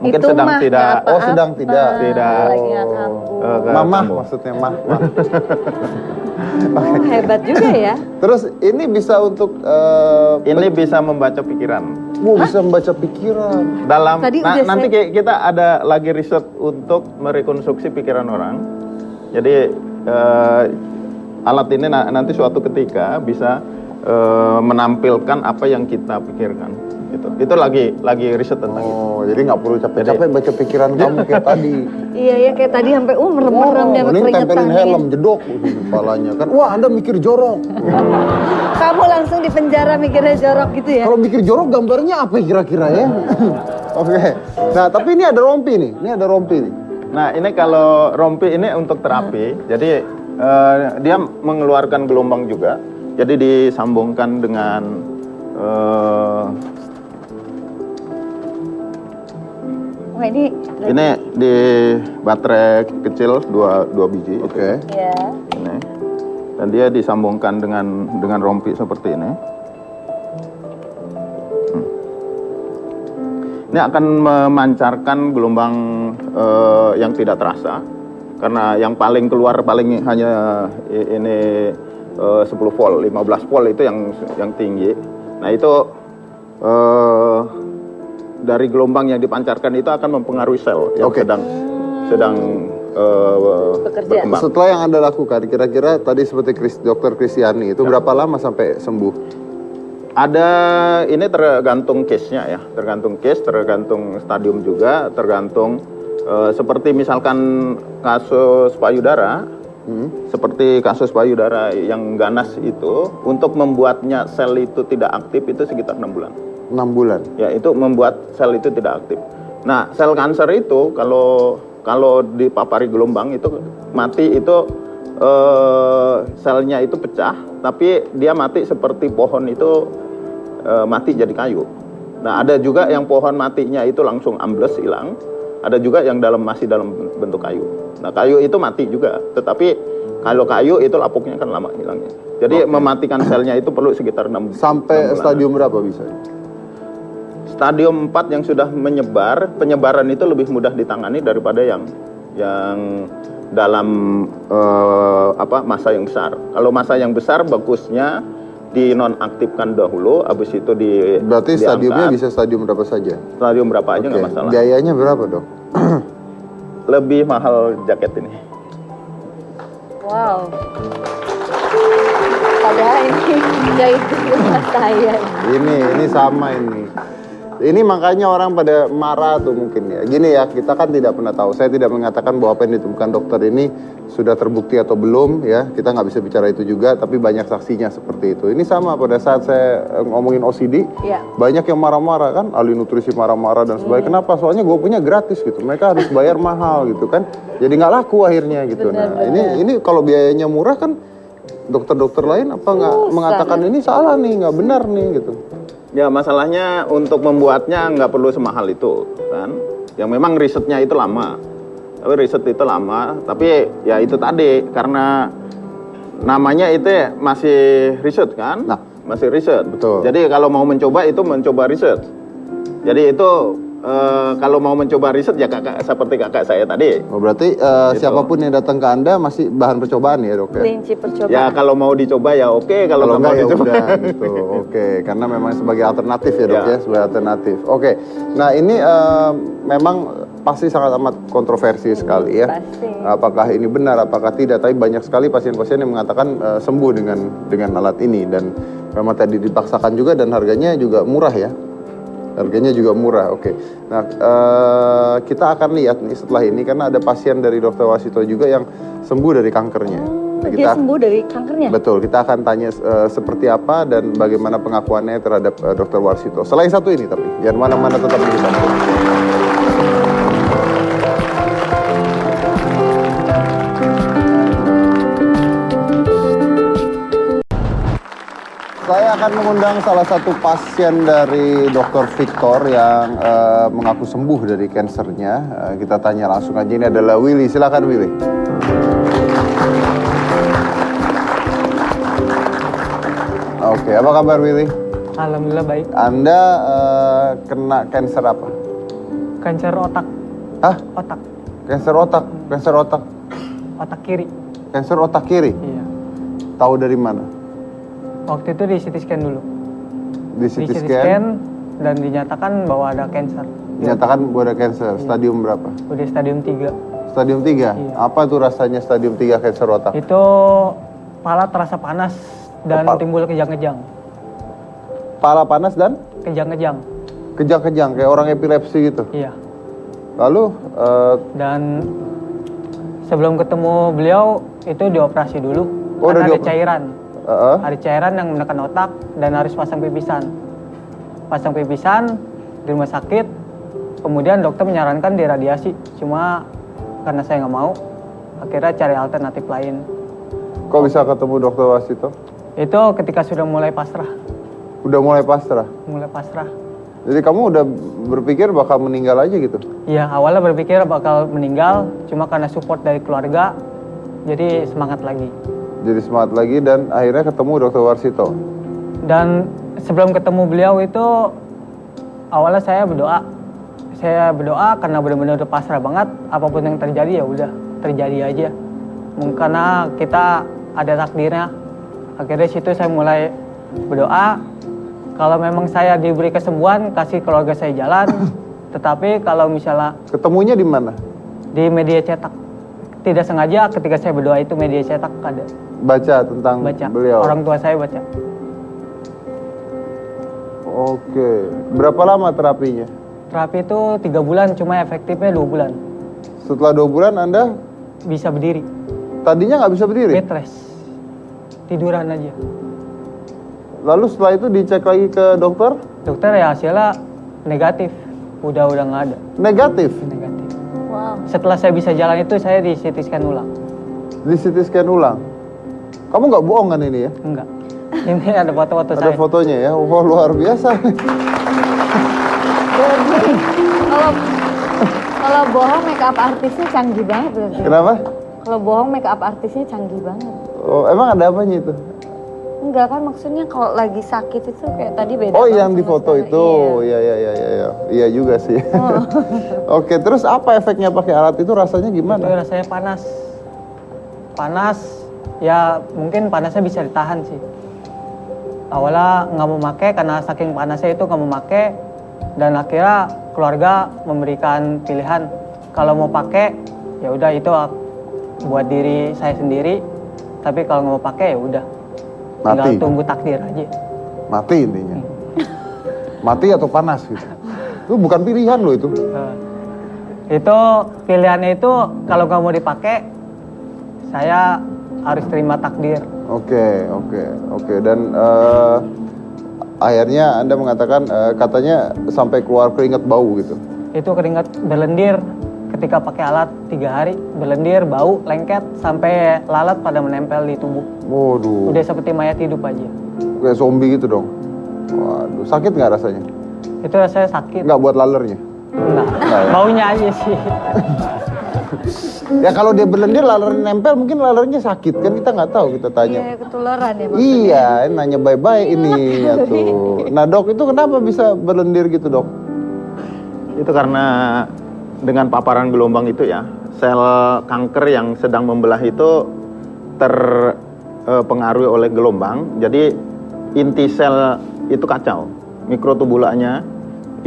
[SPEAKER 4] Mungkin
[SPEAKER 2] Itu
[SPEAKER 4] sedang
[SPEAKER 2] mah
[SPEAKER 4] tidak.
[SPEAKER 2] nggak
[SPEAKER 1] Oh, sedang tidak.
[SPEAKER 2] Lagi nggak kambuh.
[SPEAKER 1] Mamah
[SPEAKER 4] kambuh.
[SPEAKER 1] maksudnya mah.
[SPEAKER 2] Oh, hebat juga ya.
[SPEAKER 1] Terus ini bisa untuk
[SPEAKER 4] Ini bisa membaca pikiran.
[SPEAKER 1] bisa membaca pikiran.
[SPEAKER 4] Dalam
[SPEAKER 2] Tadi udah
[SPEAKER 4] nanti kita ada lagi riset untuk merekonstruksi pikiran orang. Jadi alat ini nanti suatu ketika bisa menampilkan apa yang kita pikirkan. Itu lagi riset tentang itu.
[SPEAKER 1] Oh, jadi nggak perlu capek-capek baca pikiran kamu kayak tadi.
[SPEAKER 2] Iya ya, kayak tadi sampai merem-merem dia
[SPEAKER 1] Mending
[SPEAKER 2] keringetan.
[SPEAKER 1] tempelin helm, jedok kepalanya kan. Wah, Anda mikir jorok.
[SPEAKER 2] Kamu langsung di penjara mikirnya jorok gitu ya?
[SPEAKER 1] Kalau mikir jorok gambarnya apa kira-kira ya? Oke. Nah, tapi ini ada rompi nih. Ini ada rompi nih.
[SPEAKER 4] Nah, ini kalau rompi ini untuk terapi. Jadi dia mengeluarkan gelombang juga. Jadi disambungkan dengan
[SPEAKER 2] Wah, ini
[SPEAKER 4] di baterai kecil dua biji.
[SPEAKER 1] Oke.
[SPEAKER 2] ya.
[SPEAKER 4] Ini. Dan dia disambungkan dengan rompi seperti ini. Ini akan memancarkan gelombang yang tidak terasa, karena yang paling keluar hanya ini 10 volt, 15 volt itu yang tinggi. Nah itu dari gelombang yang dipancarkan itu akan mempengaruhi sel yang sedang berkembang.
[SPEAKER 1] Setelah yang Anda lakukan, kira-kira tadi seperti Dokter Kristiani itu berapa lama sampai sembuh?
[SPEAKER 4] Ada, ini tergantung case-nya ya, tergantung case, tergantung stadium juga, tergantung seperti misalkan kasus payudara, seperti kasus payudara yang ganas itu, untuk membuatnya sel itu tidak aktif itu sekitar 6 bulan.
[SPEAKER 1] 6 bulan?
[SPEAKER 4] Ya, itu membuat sel itu tidak aktif. Nah, sel kanker itu kalau dipapari gelombang itu mati itu selnya itu pecah, tapi dia mati seperti pohon itu mati jadi kayu. Nah, ada juga yang pohon matinya itu langsung ambles hilang, ada juga yang masih dalam bentuk kayu. Nah, kayu itu mati juga, tetapi kalau kayu itu lapuknya kan lama hilangnya. Jadi mematikan selnya itu perlu sekitar 6
[SPEAKER 1] Sampai
[SPEAKER 4] 6 bulan.
[SPEAKER 1] stadium berapa bisa?
[SPEAKER 4] Stadium 4 yang sudah menyebar, penyebaran itu lebih mudah ditangani daripada yang dalam masa yang besar. Kalau masa yang besar bagusnya dinonaktifkan dahulu, habis itu
[SPEAKER 1] Berarti stadiumnya
[SPEAKER 4] diangkat.
[SPEAKER 1] bisa stadium berapa saja?
[SPEAKER 4] Stadium berapa aja nggak masalah.
[SPEAKER 1] Biayanya berapa dok?
[SPEAKER 4] Lebih mahal jaket ini.
[SPEAKER 2] Wow. Padahal ini jahit di rumah saya.
[SPEAKER 1] Ini sama ini. Ini makanya orang pada marah tuh mungkin ya. Gini ya, kita kan tidak pernah tahu. Saya tidak mengatakan bahwa apa yang ditemukan dokter ini sudah terbukti atau belum ya. Kita nggak bisa bicara itu juga, tapi banyak saksinya seperti itu. Ini sama pada saat saya ngomongin OCD,
[SPEAKER 2] Ya.
[SPEAKER 1] banyak yang marah-marah kan, ahli nutrisi marah-marah dan sebagainya. Kenapa? Soalnya gue punya gratis gitu. Mereka harus bayar mahal gitu kan. Jadi nggak laku akhirnya gitu. Nah, ini kalau biayanya murah kan dokter-dokter lain apa nggak mengatakan ini salah nih, nggak benar nih gitu.
[SPEAKER 4] Ya masalahnya untuk membuatnya nggak perlu semahal itu kan. Yang memang risetnya itu lama. Tapi riset itu lama, tapi ya itu tadi karena namanya itu masih riset kan?
[SPEAKER 1] Nah,
[SPEAKER 4] masih riset.
[SPEAKER 1] betul.
[SPEAKER 4] Jadi kalau mau mencoba itu mencoba riset. Jadi itu kalau mau mencoba riset ya kakak seperti kakak saya tadi.
[SPEAKER 1] Oh, berarti siapapun yang datang ke Anda masih bahan percobaan ya, Dok?
[SPEAKER 2] Kelinci percobaan.
[SPEAKER 4] Ya kalau mau dicoba ya oke, kalau nggak
[SPEAKER 1] enggak
[SPEAKER 4] mau
[SPEAKER 1] ya
[SPEAKER 4] dicoba.
[SPEAKER 1] udah gitu. Oke, karena memang sebagai alternatif ya, Dok
[SPEAKER 4] Ya.
[SPEAKER 1] ya, sebagai alternatif. Oke. Nah, ini memang pasti sangat amat kontroversi sekali ya.
[SPEAKER 2] Pasti.
[SPEAKER 1] Apakah ini benar, apakah tidak? Tapi banyak sekali pasien-pasien yang mengatakan sembuh dengan alat ini dan memang tadi dipaksakan juga dan harganya juga murah ya. Harganya juga murah, oke. Nah, kita akan lihat nih setelah ini karena ada pasien dari Dr. Warsito juga yang sembuh dari kankernya. Nah,
[SPEAKER 2] Dia sembuh dari kankernya?
[SPEAKER 1] Betul, kita akan tanya seperti apa dan bagaimana pengakuannya terhadap Dr. Warsito. Selain satu ini tapi, jangan mana-mana tetap di kita. Saya akan mengundang salah satu pasien dari Dr. Victor yang mengaku sembuh dari kansernya. Kita tanya langsung aja, ini adalah Willy. Silakan Willy. Oke, apa kabar Willy?
[SPEAKER 6] Alhamdulillah baik.
[SPEAKER 1] Anda kena kanker apa?
[SPEAKER 6] Kanker otak.
[SPEAKER 1] Hah?
[SPEAKER 6] Otak.
[SPEAKER 1] Kanker otak? Kanker otak?
[SPEAKER 6] Otak kiri.
[SPEAKER 1] Kanker otak kiri?
[SPEAKER 6] Iya.
[SPEAKER 1] Tahu dari mana?
[SPEAKER 6] Waktu itu di CT scan dulu.
[SPEAKER 1] Di
[SPEAKER 6] Di
[SPEAKER 1] CT scan?
[SPEAKER 6] dan dinyatakan bahwa ada kanker.
[SPEAKER 1] Dinyatakan bahwa ada kanker. Stadium berapa?
[SPEAKER 6] Udah stadium 3.
[SPEAKER 1] Stadium 3?
[SPEAKER 6] Iya.
[SPEAKER 1] Apa tuh rasanya stadium 3 kanker otak?
[SPEAKER 6] Itu kepala terasa panas dan
[SPEAKER 1] Kepala.
[SPEAKER 6] timbul kejang-kejang.
[SPEAKER 1] Kepala panas dan
[SPEAKER 6] Kejang-kejang.
[SPEAKER 1] kejang-kejang kayak orang epilepsi gitu.
[SPEAKER 6] Iya.
[SPEAKER 1] Lalu
[SPEAKER 6] Dan sebelum ketemu beliau itu dioperasi dulu.
[SPEAKER 1] Oh, udah
[SPEAKER 6] karena ada
[SPEAKER 1] dioperasi.
[SPEAKER 6] cairan.
[SPEAKER 1] eh,
[SPEAKER 6] Ada cairan yang menekan otak dan harus pasang pipisan. Pasang pipisan di rumah sakit. Kemudian dokter menyarankan diradiasi. Cuma karena saya nggak mau, akhirnya cari alternatif lain.
[SPEAKER 1] kok bisa ketemu Dr. Warsito?
[SPEAKER 6] Itu ketika sudah mulai pasrah.
[SPEAKER 1] Udah mulai pasrah.
[SPEAKER 6] Mulai pasrah.
[SPEAKER 1] Jadi kamu udah berpikir bakal meninggal aja gitu?
[SPEAKER 6] Ya awalnya berpikir bakal meninggal. Cuma karena support dari keluarga, jadi semangat lagi.
[SPEAKER 1] Jadi semangat lagi dan akhirnya ketemu Dr. Warsito.
[SPEAKER 6] Dan sebelum ketemu beliau itu, awalnya saya berdoa. Saya berdoa karena benar-benar udah pasrah banget. Apapun yang terjadi ya udah terjadi aja. Karena kita ada takdirnya. Akhirnya situ saya mulai berdoa. Kalau memang saya diberi kesembuhan, kasih keluarga saya jalan. Tetapi kalau misalnya
[SPEAKER 1] Ketemunya di mana?
[SPEAKER 6] di media cetak, tidak sengaja ketika saya berdoa itu media cetak ada.
[SPEAKER 1] Baca tentang
[SPEAKER 6] Baca.
[SPEAKER 1] beliau.
[SPEAKER 6] Orang tua saya baca.
[SPEAKER 1] Oke. Berapa lama terapinya?
[SPEAKER 6] Terapi itu 3 bulan, cuma efektifnya 2 bulan.
[SPEAKER 1] Setelah 2 bulan Anda
[SPEAKER 6] Bisa berdiri.
[SPEAKER 1] tadinya nggak bisa berdiri?
[SPEAKER 6] Bed rest. Tiduran aja.
[SPEAKER 1] Lalu setelah itu dicek lagi ke dokter?
[SPEAKER 6] Dokter ya hasilnya negatif. Udah nggak ada.
[SPEAKER 1] Negatif.
[SPEAKER 6] Negatif.
[SPEAKER 2] Wow.
[SPEAKER 6] Setelah saya bisa jalan itu saya di CT scan ulang.
[SPEAKER 1] Di CT scan ulang. Kamu nggak bohong kan ini ya?
[SPEAKER 6] Enggak. Ini ada foto-foto
[SPEAKER 1] Ada
[SPEAKER 6] saya.
[SPEAKER 1] fotonya ya. Wah, luar biasa.
[SPEAKER 2] Kalau bohong make up artisnya canggih banget berarti.
[SPEAKER 1] Kenapa?
[SPEAKER 2] Kalau bohong make up artisnya canggih banget.
[SPEAKER 1] Oh, emang ada apanya itu?
[SPEAKER 2] Enggak kan maksudnya kalau lagi sakit itu kayak tadi beda.
[SPEAKER 1] Oh,
[SPEAKER 2] banget
[SPEAKER 1] yang di
[SPEAKER 2] sama
[SPEAKER 1] foto
[SPEAKER 2] sekarang.
[SPEAKER 1] itu.
[SPEAKER 2] Iya.
[SPEAKER 1] Iya. Iya juga sih.
[SPEAKER 2] Oh.
[SPEAKER 1] Oke, terus apa efeknya pakai alat itu rasanya
[SPEAKER 6] Itu
[SPEAKER 1] gimana?
[SPEAKER 6] rasanya panas. Panas, ya mungkin panasnya bisa ditahan sih. Awalnya nggak mau pakai karena saking panasnya itu nggak mau pakai. Dan akhirnya keluarga memberikan pilihan. Kalau mau pakai, ya udah itu buat diri saya sendiri. Tapi kalau nggak mau pakai ya udah. Tinggal
[SPEAKER 1] Mati.
[SPEAKER 6] tunggu takdir aja.
[SPEAKER 1] Mati intinya. Mati atau panas gitu. Itu bukan pilihan loh itu.
[SPEAKER 6] Itu pilihannya itu kalau nggak mau dipakai, saya harus terima takdir.
[SPEAKER 1] Oke. Dan akhirnya Anda mengatakan katanya sampai keluar keringat bau gitu.
[SPEAKER 6] Itu keringat berlendir ketika pakai alat 3 hari, berlendir, bau, lengket, sampai lalat pada menempel di tubuh.
[SPEAKER 1] Waduh.
[SPEAKER 6] Udah seperti mayat hidup aja.
[SPEAKER 1] Kayak zombie gitu dong. Waduh, sakit nggak rasanya?
[SPEAKER 6] Itu rasanya sakit.
[SPEAKER 1] Nggak buat lalernya?
[SPEAKER 6] Enggak.
[SPEAKER 1] Nggak ya?
[SPEAKER 6] Baunya aja sih.
[SPEAKER 1] Ya kalau dia berlendir lalernya nempel mungkin lalernya sakit kan kita nggak tahu, kita tanya.
[SPEAKER 2] Iya, ketularan ya maksudnya.
[SPEAKER 1] Iya, nanya baik-baik ini ya tuh. Nah dok, itu kenapa bisa berlendir gitu dok?
[SPEAKER 4] Itu karena dengan paparan gelombang itu ya, sel kanker yang sedang membelah itu terpengaruhi oleh gelombang. Jadi inti sel itu kacau, mikrotubulanya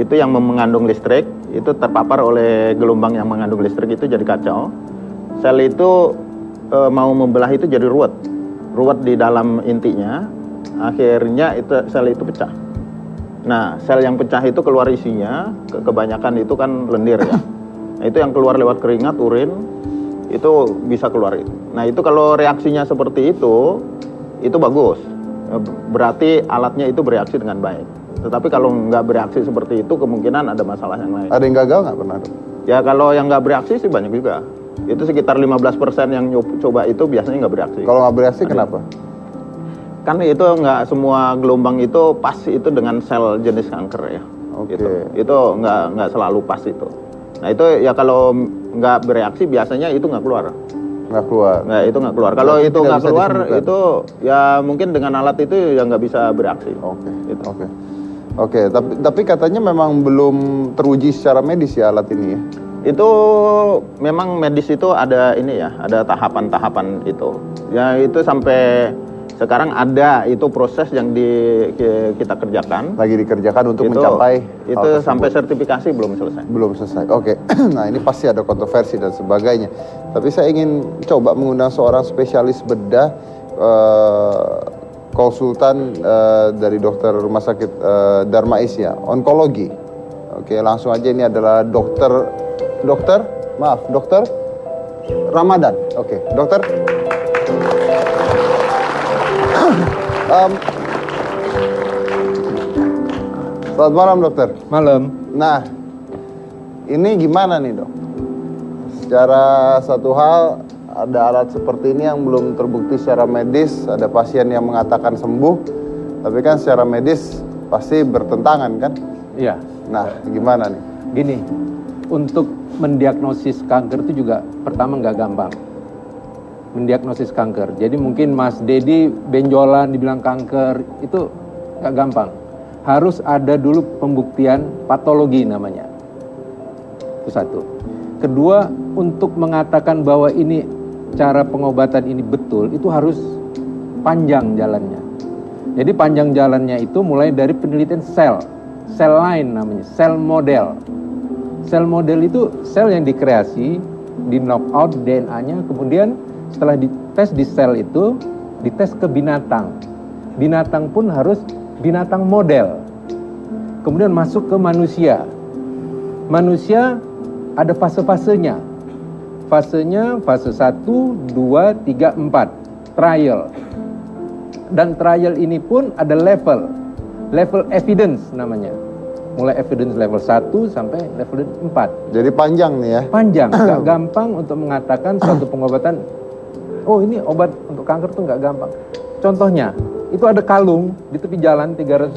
[SPEAKER 4] itu yang mengandung listrik itu terpapar oleh gelombang yang mengandung listrik itu jadi kacau. Sel itu mau membelah itu jadi ruwet di dalam intinya, akhirnya itu sel itu pecah. Nah, sel yang pecah itu keluar isinya, kebanyakan itu kan lendir ya. Nah, itu yang keluar lewat keringat, urin, itu bisa keluar itu. Nah, itu kalau reaksinya seperti itu bagus. Berarti alatnya itu bereaksi dengan baik. Tetapi kalau nggak bereaksi seperti itu, kemungkinan ada masalah yang lain.
[SPEAKER 1] Ada yang gagal nggak pernah dok?
[SPEAKER 4] Ya kalau yang nggak bereaksi sih banyak juga. Itu sekitar 15% yang coba itu biasanya nggak bereaksi.
[SPEAKER 1] Kalau nggak bereaksi kenapa?
[SPEAKER 4] Kan itu nggak semua gelombang itu pas itu dengan sel jenis kanker ya.
[SPEAKER 1] Oke.
[SPEAKER 4] Gitu. Itu nggak selalu pas itu. Nah itu ya kalau nggak bereaksi biasanya itu nggak keluar.
[SPEAKER 1] Nggak keluar.
[SPEAKER 4] Nggak, itu nggak keluar. Kalau
[SPEAKER 1] Berarti
[SPEAKER 4] itu
[SPEAKER 1] tidak
[SPEAKER 4] nggak
[SPEAKER 1] bisa
[SPEAKER 4] keluar
[SPEAKER 1] disembuhkan.
[SPEAKER 4] itu ya mungkin dengan alat itu ya nggak bisa bereaksi.
[SPEAKER 1] Oke.
[SPEAKER 4] Gitu.
[SPEAKER 1] Oke, tapi katanya memang belum teruji secara medis ya alat ini ya?
[SPEAKER 4] Itu memang medis itu ada ini ya, ada tahapan-tahapan itu. Ya itu sampai sekarang ada itu proses yang kita kerjakan.
[SPEAKER 1] Lagi dikerjakan untuk
[SPEAKER 4] Itu-
[SPEAKER 1] mencapai
[SPEAKER 4] itu
[SPEAKER 1] hal
[SPEAKER 4] sampai
[SPEAKER 1] tersebut.
[SPEAKER 4] sertifikasi belum selesai.
[SPEAKER 1] Belum selesai. Oke. Nah, ini pasti ada kontroversi dan sebagainya. Tapi saya ingin coba mengundang seorang spesialis bedah, konsultan dari dokter rumah sakit Darmais ya, onkologi. Oke, langsung aja, ini adalah dokter Ramadan. Oke, dokter. Selamat malam dokter.
[SPEAKER 7] Malam.
[SPEAKER 1] Nah, ini gimana nih dok? Secara satu hal, ada alat seperti ini yang belum terbukti secara medis, ada pasien yang mengatakan sembuh, tapi kan secara medis pasti bertentangan kan?
[SPEAKER 7] Iya.
[SPEAKER 1] Nah, gimana nih?
[SPEAKER 7] Gini, untuk mendiagnosis kanker itu juga pertama nggak gampang. Mendiagnosis kanker. Jadi mungkin Mas Dedi benjolan dibilang kanker, itu nggak gampang. Harus ada dulu pembuktian patologi namanya. Itu satu. Kedua, untuk mengatakan bahwa ini cara pengobatan ini betul, itu harus panjang jalannya. Jadi panjang jalannya itu mulai dari penelitian sel line namanya, sel model. Sel model itu sel yang dikreasi, di knockout DNA-nya, kemudian setelah dites di sel itu, dites ke binatang. Binatang pun harus binatang model. Kemudian masuk ke manusia. Manusia ada fase-fasenya. Fasenya fase 1, 2, 3, 4. Trial. Dan trial ini pun ada level. Level evidence namanya. Mulai evidence level 1 sampai level 4.
[SPEAKER 1] Jadi panjang nih ya?
[SPEAKER 7] Panjang, nggak gampang untuk mengatakan suatu pengobatan. Oh ini obat untuk kanker tuh nggak gampang. Contohnya, itu ada kalung di tepi jalan 300.000,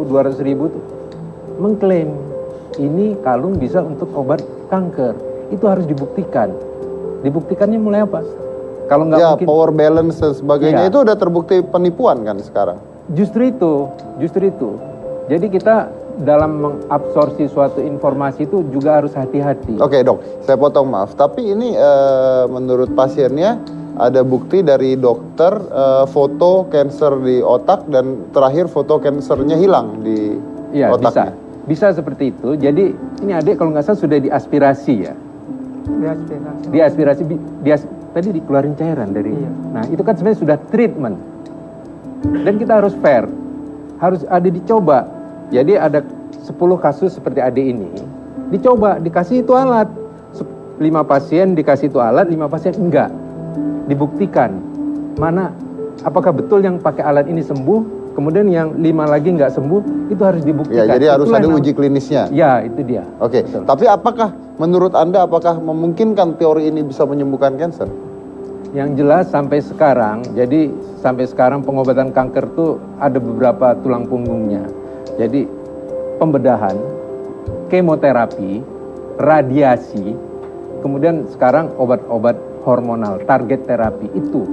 [SPEAKER 7] 200.000 tuh. Mengklaim ini kalung bisa untuk obat kanker. Itu harus dibuktikan. Dibuktikannya mulai apa? Kalau nggak
[SPEAKER 1] Ya,
[SPEAKER 7] mungkin.
[SPEAKER 1] power balance dan sebagainya
[SPEAKER 7] Iya.
[SPEAKER 1] itu udah terbukti penipuan kan sekarang?
[SPEAKER 7] Justru itu. Jadi kita dalam mengabsorpsi suatu informasi itu juga harus hati-hati.
[SPEAKER 1] Oke dok, saya potong maaf. Tapi ini menurut pasiennya ada bukti dari dokter foto kanker di otak dan terakhir foto kankernya hilang di
[SPEAKER 7] Iya,
[SPEAKER 1] otaknya.
[SPEAKER 7] bisa seperti itu. Jadi ini adik kalau nggak salah sudah diaspirasi ya. Diaspirasi, tadi dikeluarin cairan dari.
[SPEAKER 6] Iya.
[SPEAKER 7] Nah itu kan sebenarnya sudah treatment. Dan kita harus fair, harus ada dicoba. Jadi ada 10 kasus seperti adik ini, dicoba, dikasih itu alat. 5 pasien dikasih itu alat, 5 pasien enggak. Dibuktikan mana apakah betul yang pakai alat ini sembuh, kemudian yang 5 lagi nggak sembuh, itu harus dibuktikan.
[SPEAKER 1] Ya, jadi harus
[SPEAKER 7] Itulah
[SPEAKER 1] ada
[SPEAKER 7] yang-
[SPEAKER 1] uji klinisnya.
[SPEAKER 7] Ya, itu dia.
[SPEAKER 1] Oke,
[SPEAKER 7] Betul.
[SPEAKER 1] tapi apakah menurut Anda apakah memungkinkan teori ini bisa menyembuhkan kanker?
[SPEAKER 7] Yang jelas sampai sekarang, jadi sampai sekarang pengobatan kanker tuh ada beberapa tulang punggungnya. Jadi pembedahan, kemoterapi, radiasi, kemudian sekarang obat-obat hormonal, target terapi itu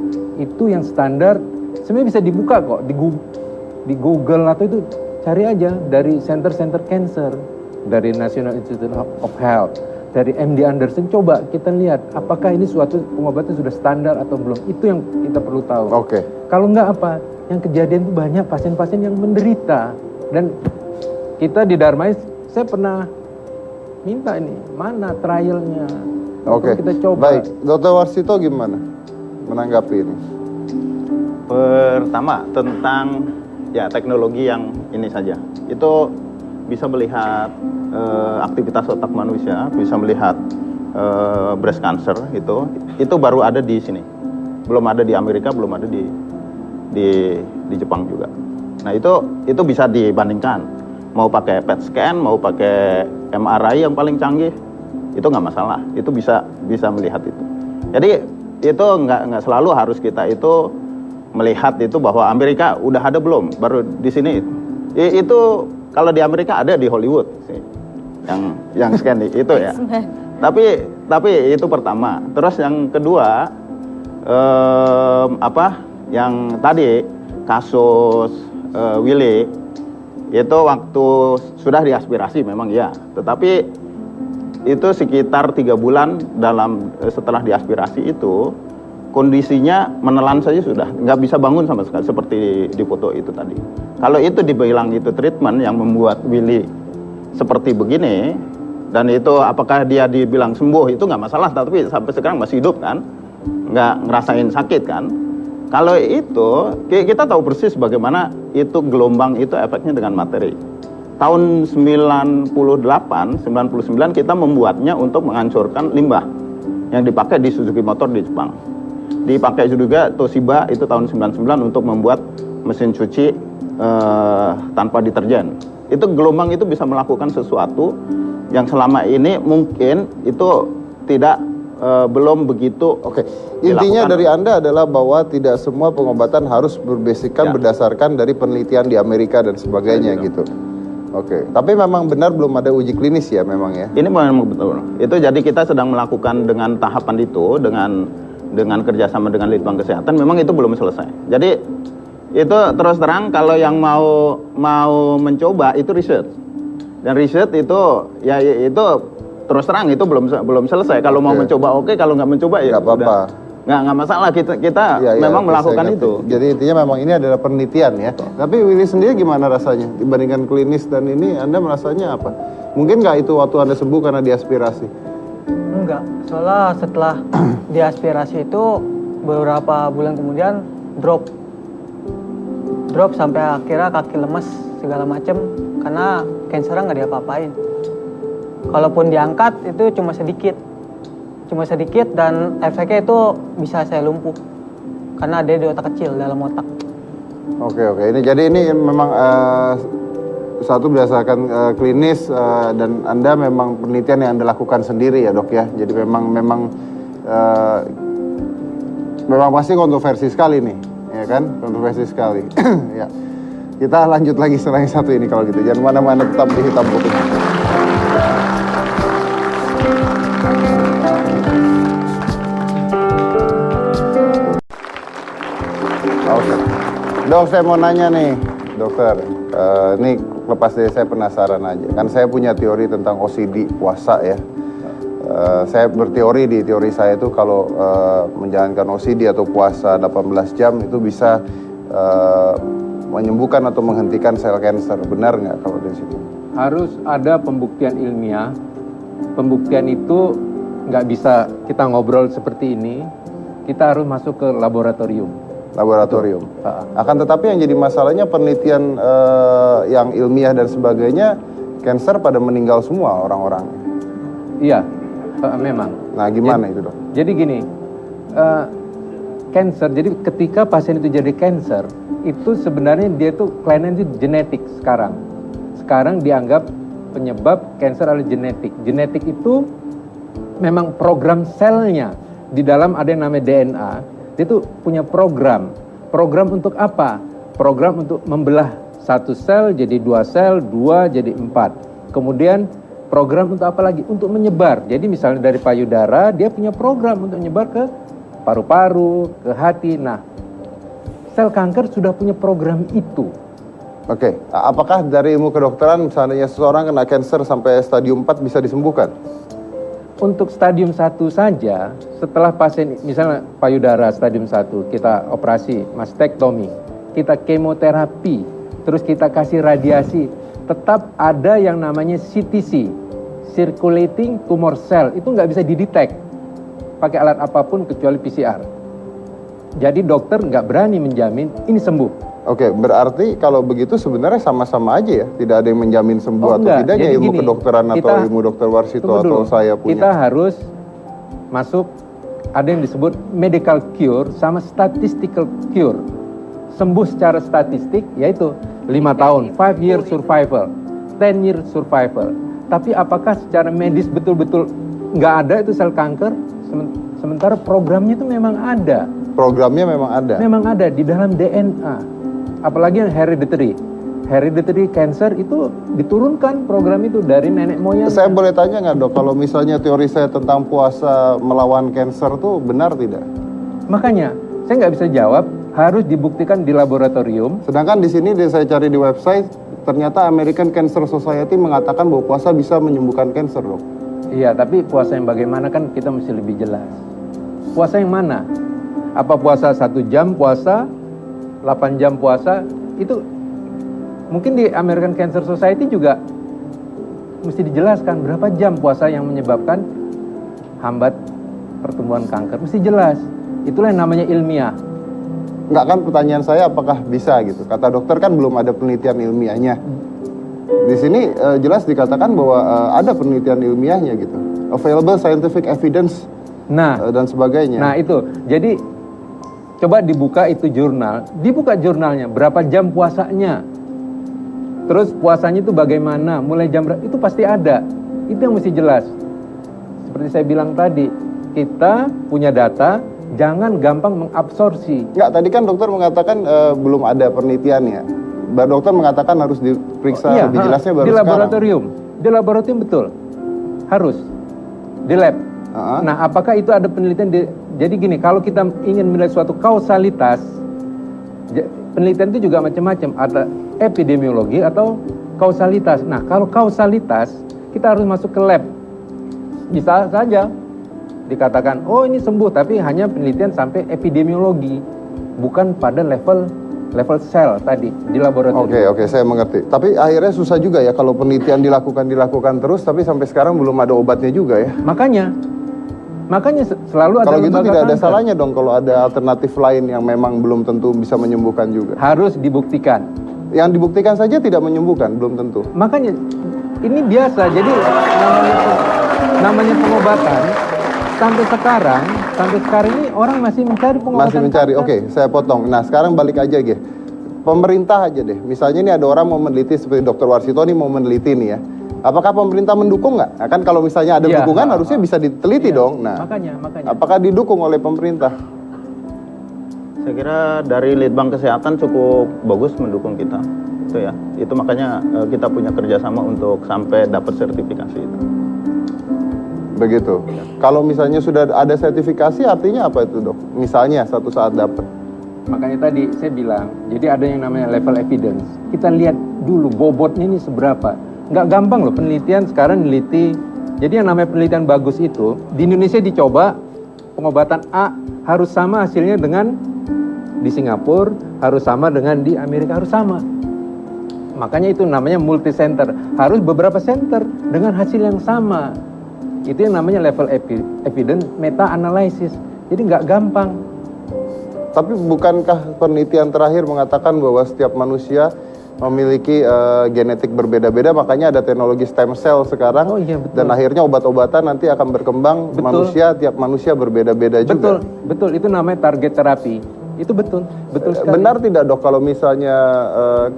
[SPEAKER 7] yang standar sebenarnya bisa dibuka kok di Google atau itu cari aja dari center-center cancer, dari National Institute of Health, dari MD Anderson. Coba kita lihat apakah ini suatu pengobatan sudah standar atau belum. Itu yang kita perlu tahu.
[SPEAKER 1] Oke.
[SPEAKER 7] Kalau enggak apa? Yang kejadian itu banyak pasien-pasien yang menderita. Dan kita di Darmais, saya pernah minta ini, mana trialnya?
[SPEAKER 1] Oke.
[SPEAKER 7] Kita coba.
[SPEAKER 1] Baik, Dr. Warsito gimana menanggapi ini?
[SPEAKER 4] Pertama tentang ya teknologi yang ini saja. Itu bisa melihat aktivitas otak manusia, bisa melihat breast cancer itu baru ada di sini. Belum ada di Amerika, belum ada di Jepang juga. Nah, itu bisa dibandingkan. Mau pakai PET scan, mau pakai MRI yang paling canggih, itu nggak masalah. Itu bisa melihat itu. Jadi itu nggak selalu harus kita itu melihat itu bahwa Amerika udah ada belum, baru di sini. Itu kalau di Amerika ada di Hollywood sih, yang scan itu ya. Tapi itu pertama. Terus yang kedua, yang tadi kasus Willy itu waktu sudah diaspirasi memang ya, tetapi itu sekitar 3 bulan setelah diaspirasi itu kondisinya menelan saja sudah nggak bisa bangun sama sekali seperti di foto itu tadi. Kalau itu dibilang itu treatment yang membuat Willy seperti begini, dan itu apakah dia dibilang sembuh itu nggak masalah, tapi sampai sekarang masih hidup kan, nggak ngerasain sakit kan. Kalau itu kita tahu persis bagaimana itu gelombang itu efeknya dengan materi. Tahun 98, 99 kita membuatnya untuk menghancurkan limbah yang dipakai di Suzuki Motor di Jepang. Dipakai juga Toshiba itu tahun 99 untuk membuat mesin cuci tanpa deterjen. Itu gelombang itu bisa melakukan sesuatu yang selama ini mungkin itu belum begitu.
[SPEAKER 1] Oke. Intinya dari Anda adalah bahwa tidak semua pengobatan harus berbasiskan berdasarkan dari penelitian di Amerika dan sebagainya gitu. Oke. Tapi memang benar belum ada uji klinis ya memang ya.
[SPEAKER 4] Ini memang betul. Itu jadi kita sedang melakukan dengan tahapan itu dengan kerjasama dengan Litbang Kesehatan, memang itu belum selesai. Jadi itu terus terang kalau yang mau mencoba itu riset. Dan riset itu ya itu terus terang itu belum selesai. Kalau mau mencoba oke, kalau nggak mencoba ya
[SPEAKER 1] nggak apa-apa.
[SPEAKER 4] Nggak masalah, kita memang melakukan itu.
[SPEAKER 1] Jadi intinya memang ini adalah penelitian ya. Tapi Willy sendiri gimana rasanya dibandingkan klinis dan ini, Anda merasanya apa? Mungkin nggak itu waktu Anda sembuh karena diaspirasi?
[SPEAKER 6] Enggak, soalnya setelah diaspirasi itu beberapa bulan kemudian drop sampai akhirnya kaki lemes segala macem karena kansernya nggak diapa-apain. Kalaupun diangkat itu cuma sedikit dan efeknya itu bisa saya lumpuh karena ada di otak kecil dalam otak.
[SPEAKER 1] Oke. Ini memang satu berdasarkan klinis dan Anda memang penelitian yang Anda lakukan sendiri ya dok ya. Jadi memang pasti kontroversi sekali nih, ya kan? Kontroversi sekali. Ya. Kita lanjut lagi setelah yang satu ini kalau gitu. Jangan mana-mana, tetap di Hitam Putih. Oke. Dok, saya mau nanya nih, dokter. Ini lepas dari saya penasaran aja. Kan saya punya teori tentang OCD puasa ya. Saya berteori di teori saya itu kalau menjalankan OCD atau puasa 18 jam itu bisa menyembuhkan atau menghentikan sel kanker. Benar nggak kalau dari situ? Harus ada pembuktian ilmiah. Pembuktian itu nggak bisa kita ngobrol seperti ini. Kita harus masuk ke laboratorium. Akan tetapi yang jadi masalahnya penelitian yang ilmiah dan sebagainya, kanker pada meninggal semua orang-orang. Iya, memang. Nah, gimana itu dok? Jadi gini, kanker. Jadi ketika pasien itu jadi kanker, itu sebenarnya dia tuh kelainan itu genetik sekarang. Sekarang dianggap penyebab kanker adalah genetik. Genetik itu memang program selnya di dalam ada yang namanya DNA. Dia tuh punya program untuk apa? Program untuk membelah
[SPEAKER 7] 1 sel jadi 2 sel, 2 jadi 4. Kemudian program untuk apa lagi? Untuk menyebar. Jadi misalnya dari payudara, dia punya program untuk menyebar ke paru-paru, ke hati. Nah, sel kanker sudah punya program itu.
[SPEAKER 1] Oke, apakah dari ilmu kedokteran misalnya seseorang kena kanker sampai stadium 4 bisa disembuhkan?
[SPEAKER 7] Untuk stadium 1 saja, setelah pasien misalnya payudara stadium 1, kita operasi mastektomi, kita kemoterapi, terus kita kasih radiasi, tetap ada yang namanya CTC, circulating tumor cell, itu nggak bisa didetek pakai alat apapun kecuali PCR. Jadi dokter nggak berani menjamin ini sembuh.
[SPEAKER 1] Oke, berarti kalau begitu sebenarnya sama-sama aja ya, tidak ada yang menjamin sembuh atau
[SPEAKER 7] enggak.
[SPEAKER 1] tidaknya
[SPEAKER 7] Jadi
[SPEAKER 1] ilmu
[SPEAKER 7] gini,
[SPEAKER 1] kedokteran atau ilmu dokter Warsito atau saya punya.
[SPEAKER 7] Kita harus masuk, ada yang disebut medical cure sama statistical cure. Sembuh secara statistik yaitu 5 tahun, 5 year survival, 10 year survival. Tapi apakah secara medis betul-betul nggak ada itu sel kanker? Sementara programnya itu memang ada.
[SPEAKER 1] Programnya memang ada?
[SPEAKER 7] Memang ada di dalam DNA. Apalagi yang hereditary. Hereditary cancer itu diturunkan program itu dari nenek moyang.
[SPEAKER 1] Saya boleh tanya nggak dok, kalau misalnya teori saya tentang puasa melawan kanker tuh benar tidak?
[SPEAKER 7] Makanya, saya nggak bisa jawab, harus dibuktikan di laboratorium.
[SPEAKER 1] Sedangkan di sini saya cari di website, ternyata American Cancer Society mengatakan bahwa puasa bisa menyembuhkan kanker dok.
[SPEAKER 7] Iya, tapi puasa yang bagaimana kan kita mesti lebih jelas. Puasa yang mana? Apa puasa 1 jam puasa, 8 jam puasa, itu mungkin di American Cancer Society juga mesti dijelaskan berapa jam puasa yang menyebabkan hambat pertumbuhan kanker. Mesti jelas, itulah yang namanya ilmiah.
[SPEAKER 1] Enggak, kan pertanyaan saya apakah bisa gitu. Kata dokter kan belum ada penelitian ilmiahnya. Di sini jelas dikatakan bahwa ada penelitian ilmiahnya gitu. Available scientific evidence dan sebagainya.
[SPEAKER 7] Nah itu, jadi coba dibuka itu jurnal, dibuka jurnalnya, berapa jam puasanya, terus puasanya itu bagaimana, mulai jam berapa, itu pasti ada, itu yang mesti jelas. Seperti saya bilang tadi, kita punya data, jangan gampang mengabsorpsi.
[SPEAKER 1] Enggak, tadi kan dokter mengatakan belum ada penelitiannya. Mbak dokter mengatakan harus diperiksa lebih jelasnya baru
[SPEAKER 7] di laboratorium, sekarang. Di laboratorium betul, harus, di lab. Nah, apakah itu ada penelitian? Jadi gini, kalau kita ingin melihat suatu kausalitas, penelitian itu juga macam-macam. Ada epidemiologi atau kausalitas. Nah, kalau kausalitas, kita harus masuk ke lab. Bisa saja dikatakan, oh ini sembuh, tapi hanya penelitian sampai epidemiologi, bukan pada level sel tadi di laboratorium.
[SPEAKER 1] Oke, saya mengerti. Tapi akhirnya susah juga ya kalau penelitian dilakukan terus, tapi sampai sekarang belum ada obatnya juga ya.
[SPEAKER 7] Makanya selalu ada.
[SPEAKER 1] Kalau gitu tidak ada
[SPEAKER 7] kanker.
[SPEAKER 1] salahnya dong kalau ada alternatif lain yang memang belum tentu bisa menyembuhkan juga.
[SPEAKER 7] Harus dibuktikan.
[SPEAKER 1] Yang dibuktikan saja tidak menyembuhkan, belum tentu.
[SPEAKER 7] Makanya ini biasa. Jadi namanya pengobatan sampai sekarang ini orang masih mencari pengobatan.
[SPEAKER 1] Masih mencari. Oke, saya potong. Nah, sekarang balik aja Ge. Pemerintah aja deh. Misalnya ini ada orang mau meneliti seperti Dr. Warsito nih mau meneliti nih ya. Apakah pemerintah mendukung nggak? Nah, kan kalau misalnya ada dukungan harusnya bisa diteliti dong. Nah,
[SPEAKER 7] makanya.
[SPEAKER 1] Apakah didukung oleh pemerintah?
[SPEAKER 4] Saya kira dari Litbang Kesehatan cukup bagus mendukung kita. Itu ya. Itu makanya kita punya kerjasama untuk sampai dapat sertifikasi itu.
[SPEAKER 1] Begitu. Kalau misalnya sudah ada sertifikasi artinya apa itu dok? Misalnya satu saat dapat.
[SPEAKER 7] Makanya tadi saya bilang, jadi ada yang namanya level evidence. Kita lihat dulu bobotnya ini seberapa. Nggak gampang loh penelitian sekarang neliti. Jadi yang namanya penelitian bagus itu, di Indonesia dicoba pengobatan A harus sama hasilnya dengan di Singapura, harus sama dengan di Amerika, harus sama. Makanya itu namanya multi center. Harus beberapa center dengan hasil yang sama. Itu yang namanya level evidence meta-analysis. Jadi nggak gampang.
[SPEAKER 1] Tapi bukankah penelitian terakhir mengatakan bahwa setiap manusia memiliki genetik berbeda-beda, makanya ada teknologi stem cell sekarang.
[SPEAKER 7] Oh, iya, betul.
[SPEAKER 1] Dan akhirnya obat-obatan nanti akan berkembang.
[SPEAKER 7] Betul.
[SPEAKER 1] Tiap manusia berbeda-beda juga.
[SPEAKER 7] Betul, itu namanya target terapi. Itu betul sekali.
[SPEAKER 1] Benar tidak dok kalau misalnya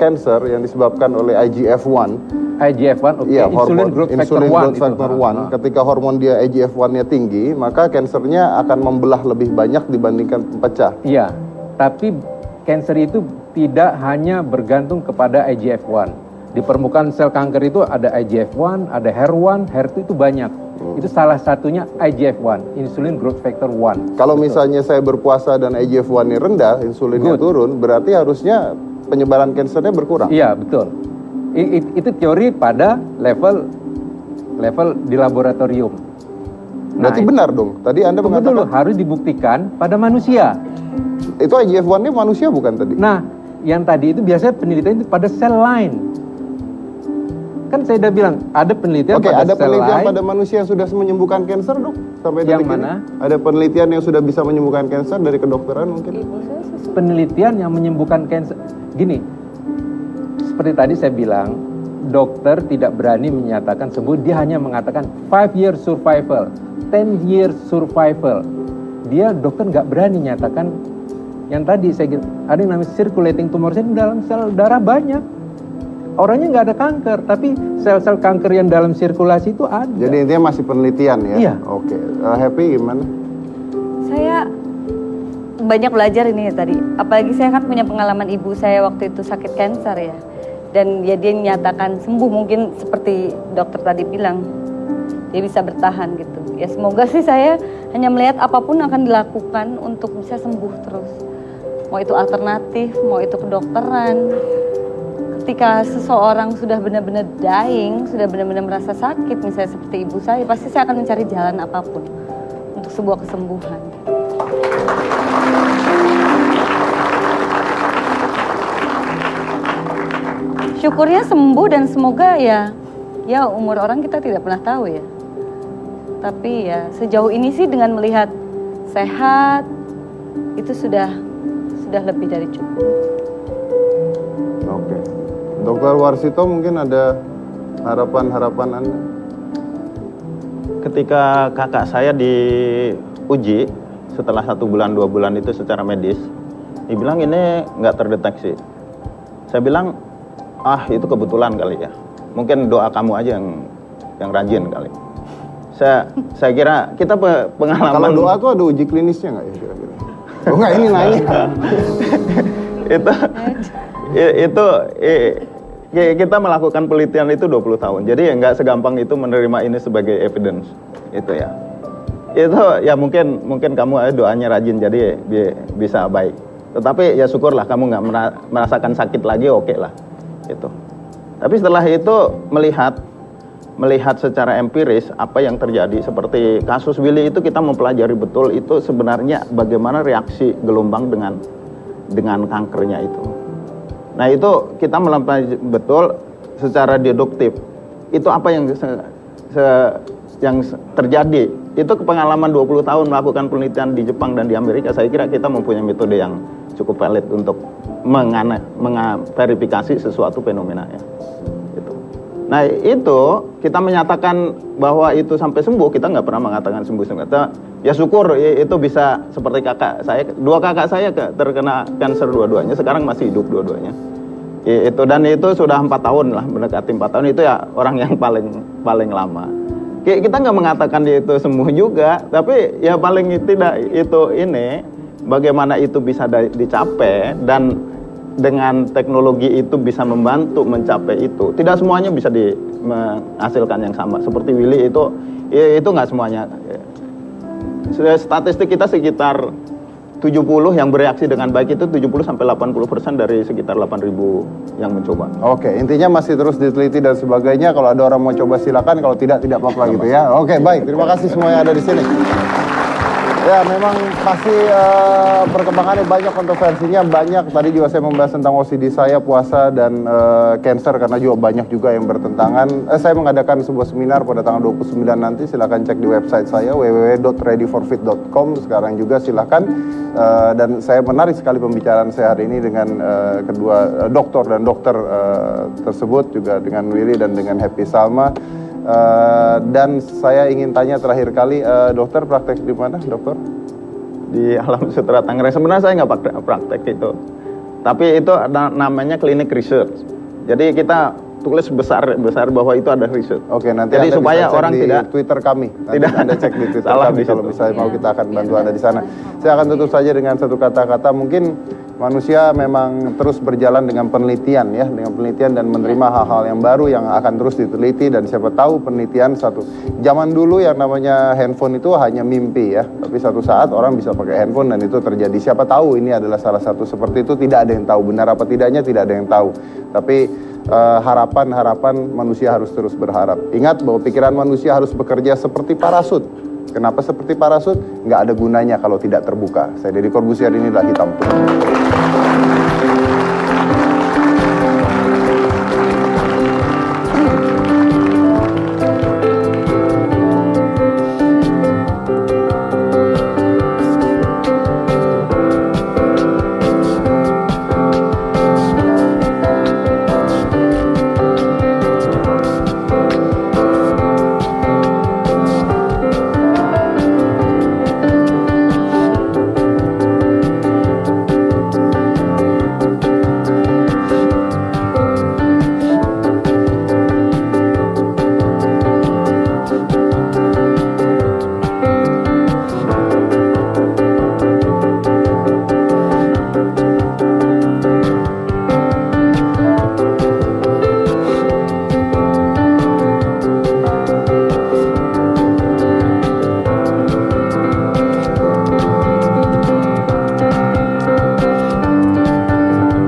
[SPEAKER 1] cancer yang disebabkan oleh IGF-1,
[SPEAKER 7] oke,
[SPEAKER 1] iya,
[SPEAKER 7] insulin growth factor 1
[SPEAKER 1] ketika hormon dia IGF-1-nya tinggi, maka kansernya akan membelah lebih banyak dibandingkan pecah.
[SPEAKER 7] Iya, tapi cancer itu tidak hanya bergantung kepada IGF-1. Di permukaan sel kanker itu ada IGF-1, ada HER1, HER2 itu banyak. Itu salah satunya IGF-1, insulin growth factor 1.
[SPEAKER 1] Kalau misalnya saya berpuasa dan IGF-1-nya rendah, insulinnya turun, berarti harusnya penyebaran kansernya berkurang.
[SPEAKER 7] Iya, betul. Itu teori pada level di laboratorium.
[SPEAKER 1] Berarti benar dong. Tadi Anda
[SPEAKER 7] tunggu
[SPEAKER 1] mengatakan
[SPEAKER 7] dulu, harus dibuktikan pada manusia.
[SPEAKER 1] itu IGF-1-nya manusia bukan tadi?
[SPEAKER 7] Nah, yang tadi itu biasanya penelitian itu pada sel lain. Kan saya udah bilang, ada penelitian
[SPEAKER 1] Oke,
[SPEAKER 7] pada
[SPEAKER 1] ada
[SPEAKER 7] sel
[SPEAKER 1] penelitian
[SPEAKER 7] lain.
[SPEAKER 1] pada manusia yang sudah menyembuhkan kanker, Dok? Sampai
[SPEAKER 7] Yang
[SPEAKER 1] detik ini?
[SPEAKER 7] mana?
[SPEAKER 1] Ada penelitian yang sudah bisa menyembuhkan kanker dari kedokteran mungkin?
[SPEAKER 7] Penelitian yang menyembuhkan kanker. Gini, seperti tadi saya bilang, dokter tidak berani menyatakan sembuh, dia hanya mengatakan 5 years survival, 10 years survival. Dokter nggak berani nyatakan yang tadi saya ada yang namanya circulating tumor dalam sel darah banyak. Orangnya nggak ada kanker, tapi sel-sel kanker yang dalam sirkulasi itu ada.
[SPEAKER 1] Jadi intinya masih penelitian ya?
[SPEAKER 7] Iya.
[SPEAKER 1] Oke, Happy gimana?
[SPEAKER 2] Saya banyak belajar ini ya tadi. Apalagi saya kan punya pengalaman ibu saya waktu itu sakit kanker ya. Dan ya dia nyatakan sembuh, mungkin seperti dokter tadi bilang. Dia bisa bertahan gitu. Ya semoga sih saya hanya melihat apapun akan dilakukan untuk bisa sembuh terus. Mau itu alternatif, mau itu kedokteran. Ketika seseorang sudah benar-benar dying, sudah benar-benar merasa sakit, misalnya seperti ibu saya, pasti saya akan mencari jalan apapun untuk sebuah kesembuhan. Syukurnya sembuh dan semoga ya umur orang kita tidak pernah tahu ya. Tapi ya sejauh ini sih dengan melihat sehat itu sudah lebih dari cukup.
[SPEAKER 1] Oke. Dokter Warsito mungkin ada harapan-harapan Anda?
[SPEAKER 4] Ketika kakak saya diuji setelah 1 bulan 2 bulan itu secara medis, dibilang ini nggak terdeteksi. Saya bilang, itu kebetulan kali ya. Mungkin doa kamu aja yang rajin kali. Saya kira kita pengalaman.
[SPEAKER 1] Kalau doa tuh ada uji klinisnya nggak ya kira-kira? Oh nggak, ini nanya.
[SPEAKER 4] Kita melakukan penelitian itu 20 tahun. Jadi nggak segampang itu menerima ini sebagai evidence. Itu ya. Itu ya mungkin kamu doanya rajin jadi bisa baik. Tetapi ya syukurlah kamu nggak merasakan sakit lagi, oke lah. Itu. Tapi setelah itu melihat secara empiris apa yang terjadi, seperti kasus Willy itu kita mempelajari betul itu sebenarnya bagaimana reaksi gelombang dengan kankernya itu. Nah itu kita mempelajari betul secara deduktif itu apa yang terjadi. Itu pengalaman 20 tahun melakukan penelitian di Jepang dan di Amerika. Saya kira kita mempunyai metode yang cukup valid untuk verifikasi sesuatu fenomena ya. Nah itu kita menyatakan bahwa itu sampai sembuh, kita nggak pernah mengatakan sembuh. Ya syukur itu bisa seperti kakak saya, 2 kakak saya terkena kanker dua-duanya, sekarang masih hidup dua-duanya. Dan itu sudah 4 tahun lah, mendekati 4 tahun, itu ya orang yang paling lama. Kita nggak mengatakan dia itu sembuh juga, tapi ya paling tidak itu ini bagaimana itu bisa dicapai dan dengan teknologi itu bisa membantu mencapai itu. Tidak semuanya bisa menghasilkan yang sama. Seperti Willy itu nggak semuanya. Statistik kita sekitar 70 yang bereaksi dengan baik itu 70-80% dari sekitar 8.000 yang mencoba.
[SPEAKER 1] Oke, intinya masih terus diteliti dan sebagainya. Kalau ada orang mau coba silakan, kalau tidak apa-apa gitu ya. Oke, baik. Terima kasih semua yang ada di sini. Ya, memang pasti perkembangannya banyak, kontroversinya banyak. Tadi juga saya membahas tentang OCD saya, puasa, dan cancer, karena juga banyak juga yang bertentangan. Saya mengadakan sebuah seminar pada tanggal 29 nanti. Silakan cek di website saya, www.readyforfit.com. Sekarang juga silakan. Dan saya menarik sekali pembicaraan saya hari ini dengan kedua dokter tersebut, juga dengan Willy dan dengan Happy Salma. Dan saya ingin tanya terakhir kali, dokter praktek di mana, dokter?
[SPEAKER 4] Di Alam Sutera Tangerang. Sebenarnya saya nggak praktek itu, tapi itu namanya klinik research. Jadi kita tulis besar bahwa itu ada riset.
[SPEAKER 1] Oke, nanti
[SPEAKER 4] jadi
[SPEAKER 1] Anda
[SPEAKER 4] supaya
[SPEAKER 1] bisa cek
[SPEAKER 4] orang
[SPEAKER 1] di
[SPEAKER 4] tidak
[SPEAKER 1] Twitter kami. Nanti
[SPEAKER 4] tidak
[SPEAKER 1] Anda cek di Twitter
[SPEAKER 4] salah
[SPEAKER 1] kami
[SPEAKER 4] di
[SPEAKER 1] kalau
[SPEAKER 4] situ.
[SPEAKER 1] misalnya mau, kita akan bantu Anda di sana. Saya akan tutup saja dengan satu kata-kata, mungkin manusia memang terus berjalan dengan penelitian ya, dengan penelitian dan menerima hal-hal yang baru yang akan terus diteliti, dan siapa tahu penelitian zaman dulu yang namanya handphone itu hanya mimpi ya, tapi satu saat orang bisa pakai handphone dan itu terjadi. Siapa tahu ini adalah salah satu seperti itu, tidak ada yang tahu benar apa tidaknya, tidak ada yang tahu. Tapi harapan manusia harus terus berharap. Ingat bahwa pikiran manusia harus bekerja seperti parasut. Kenapa seperti parasut? Nggak ada gunanya kalau tidak terbuka. Saya Deddy Corbuzier, inilah Hitam Putih.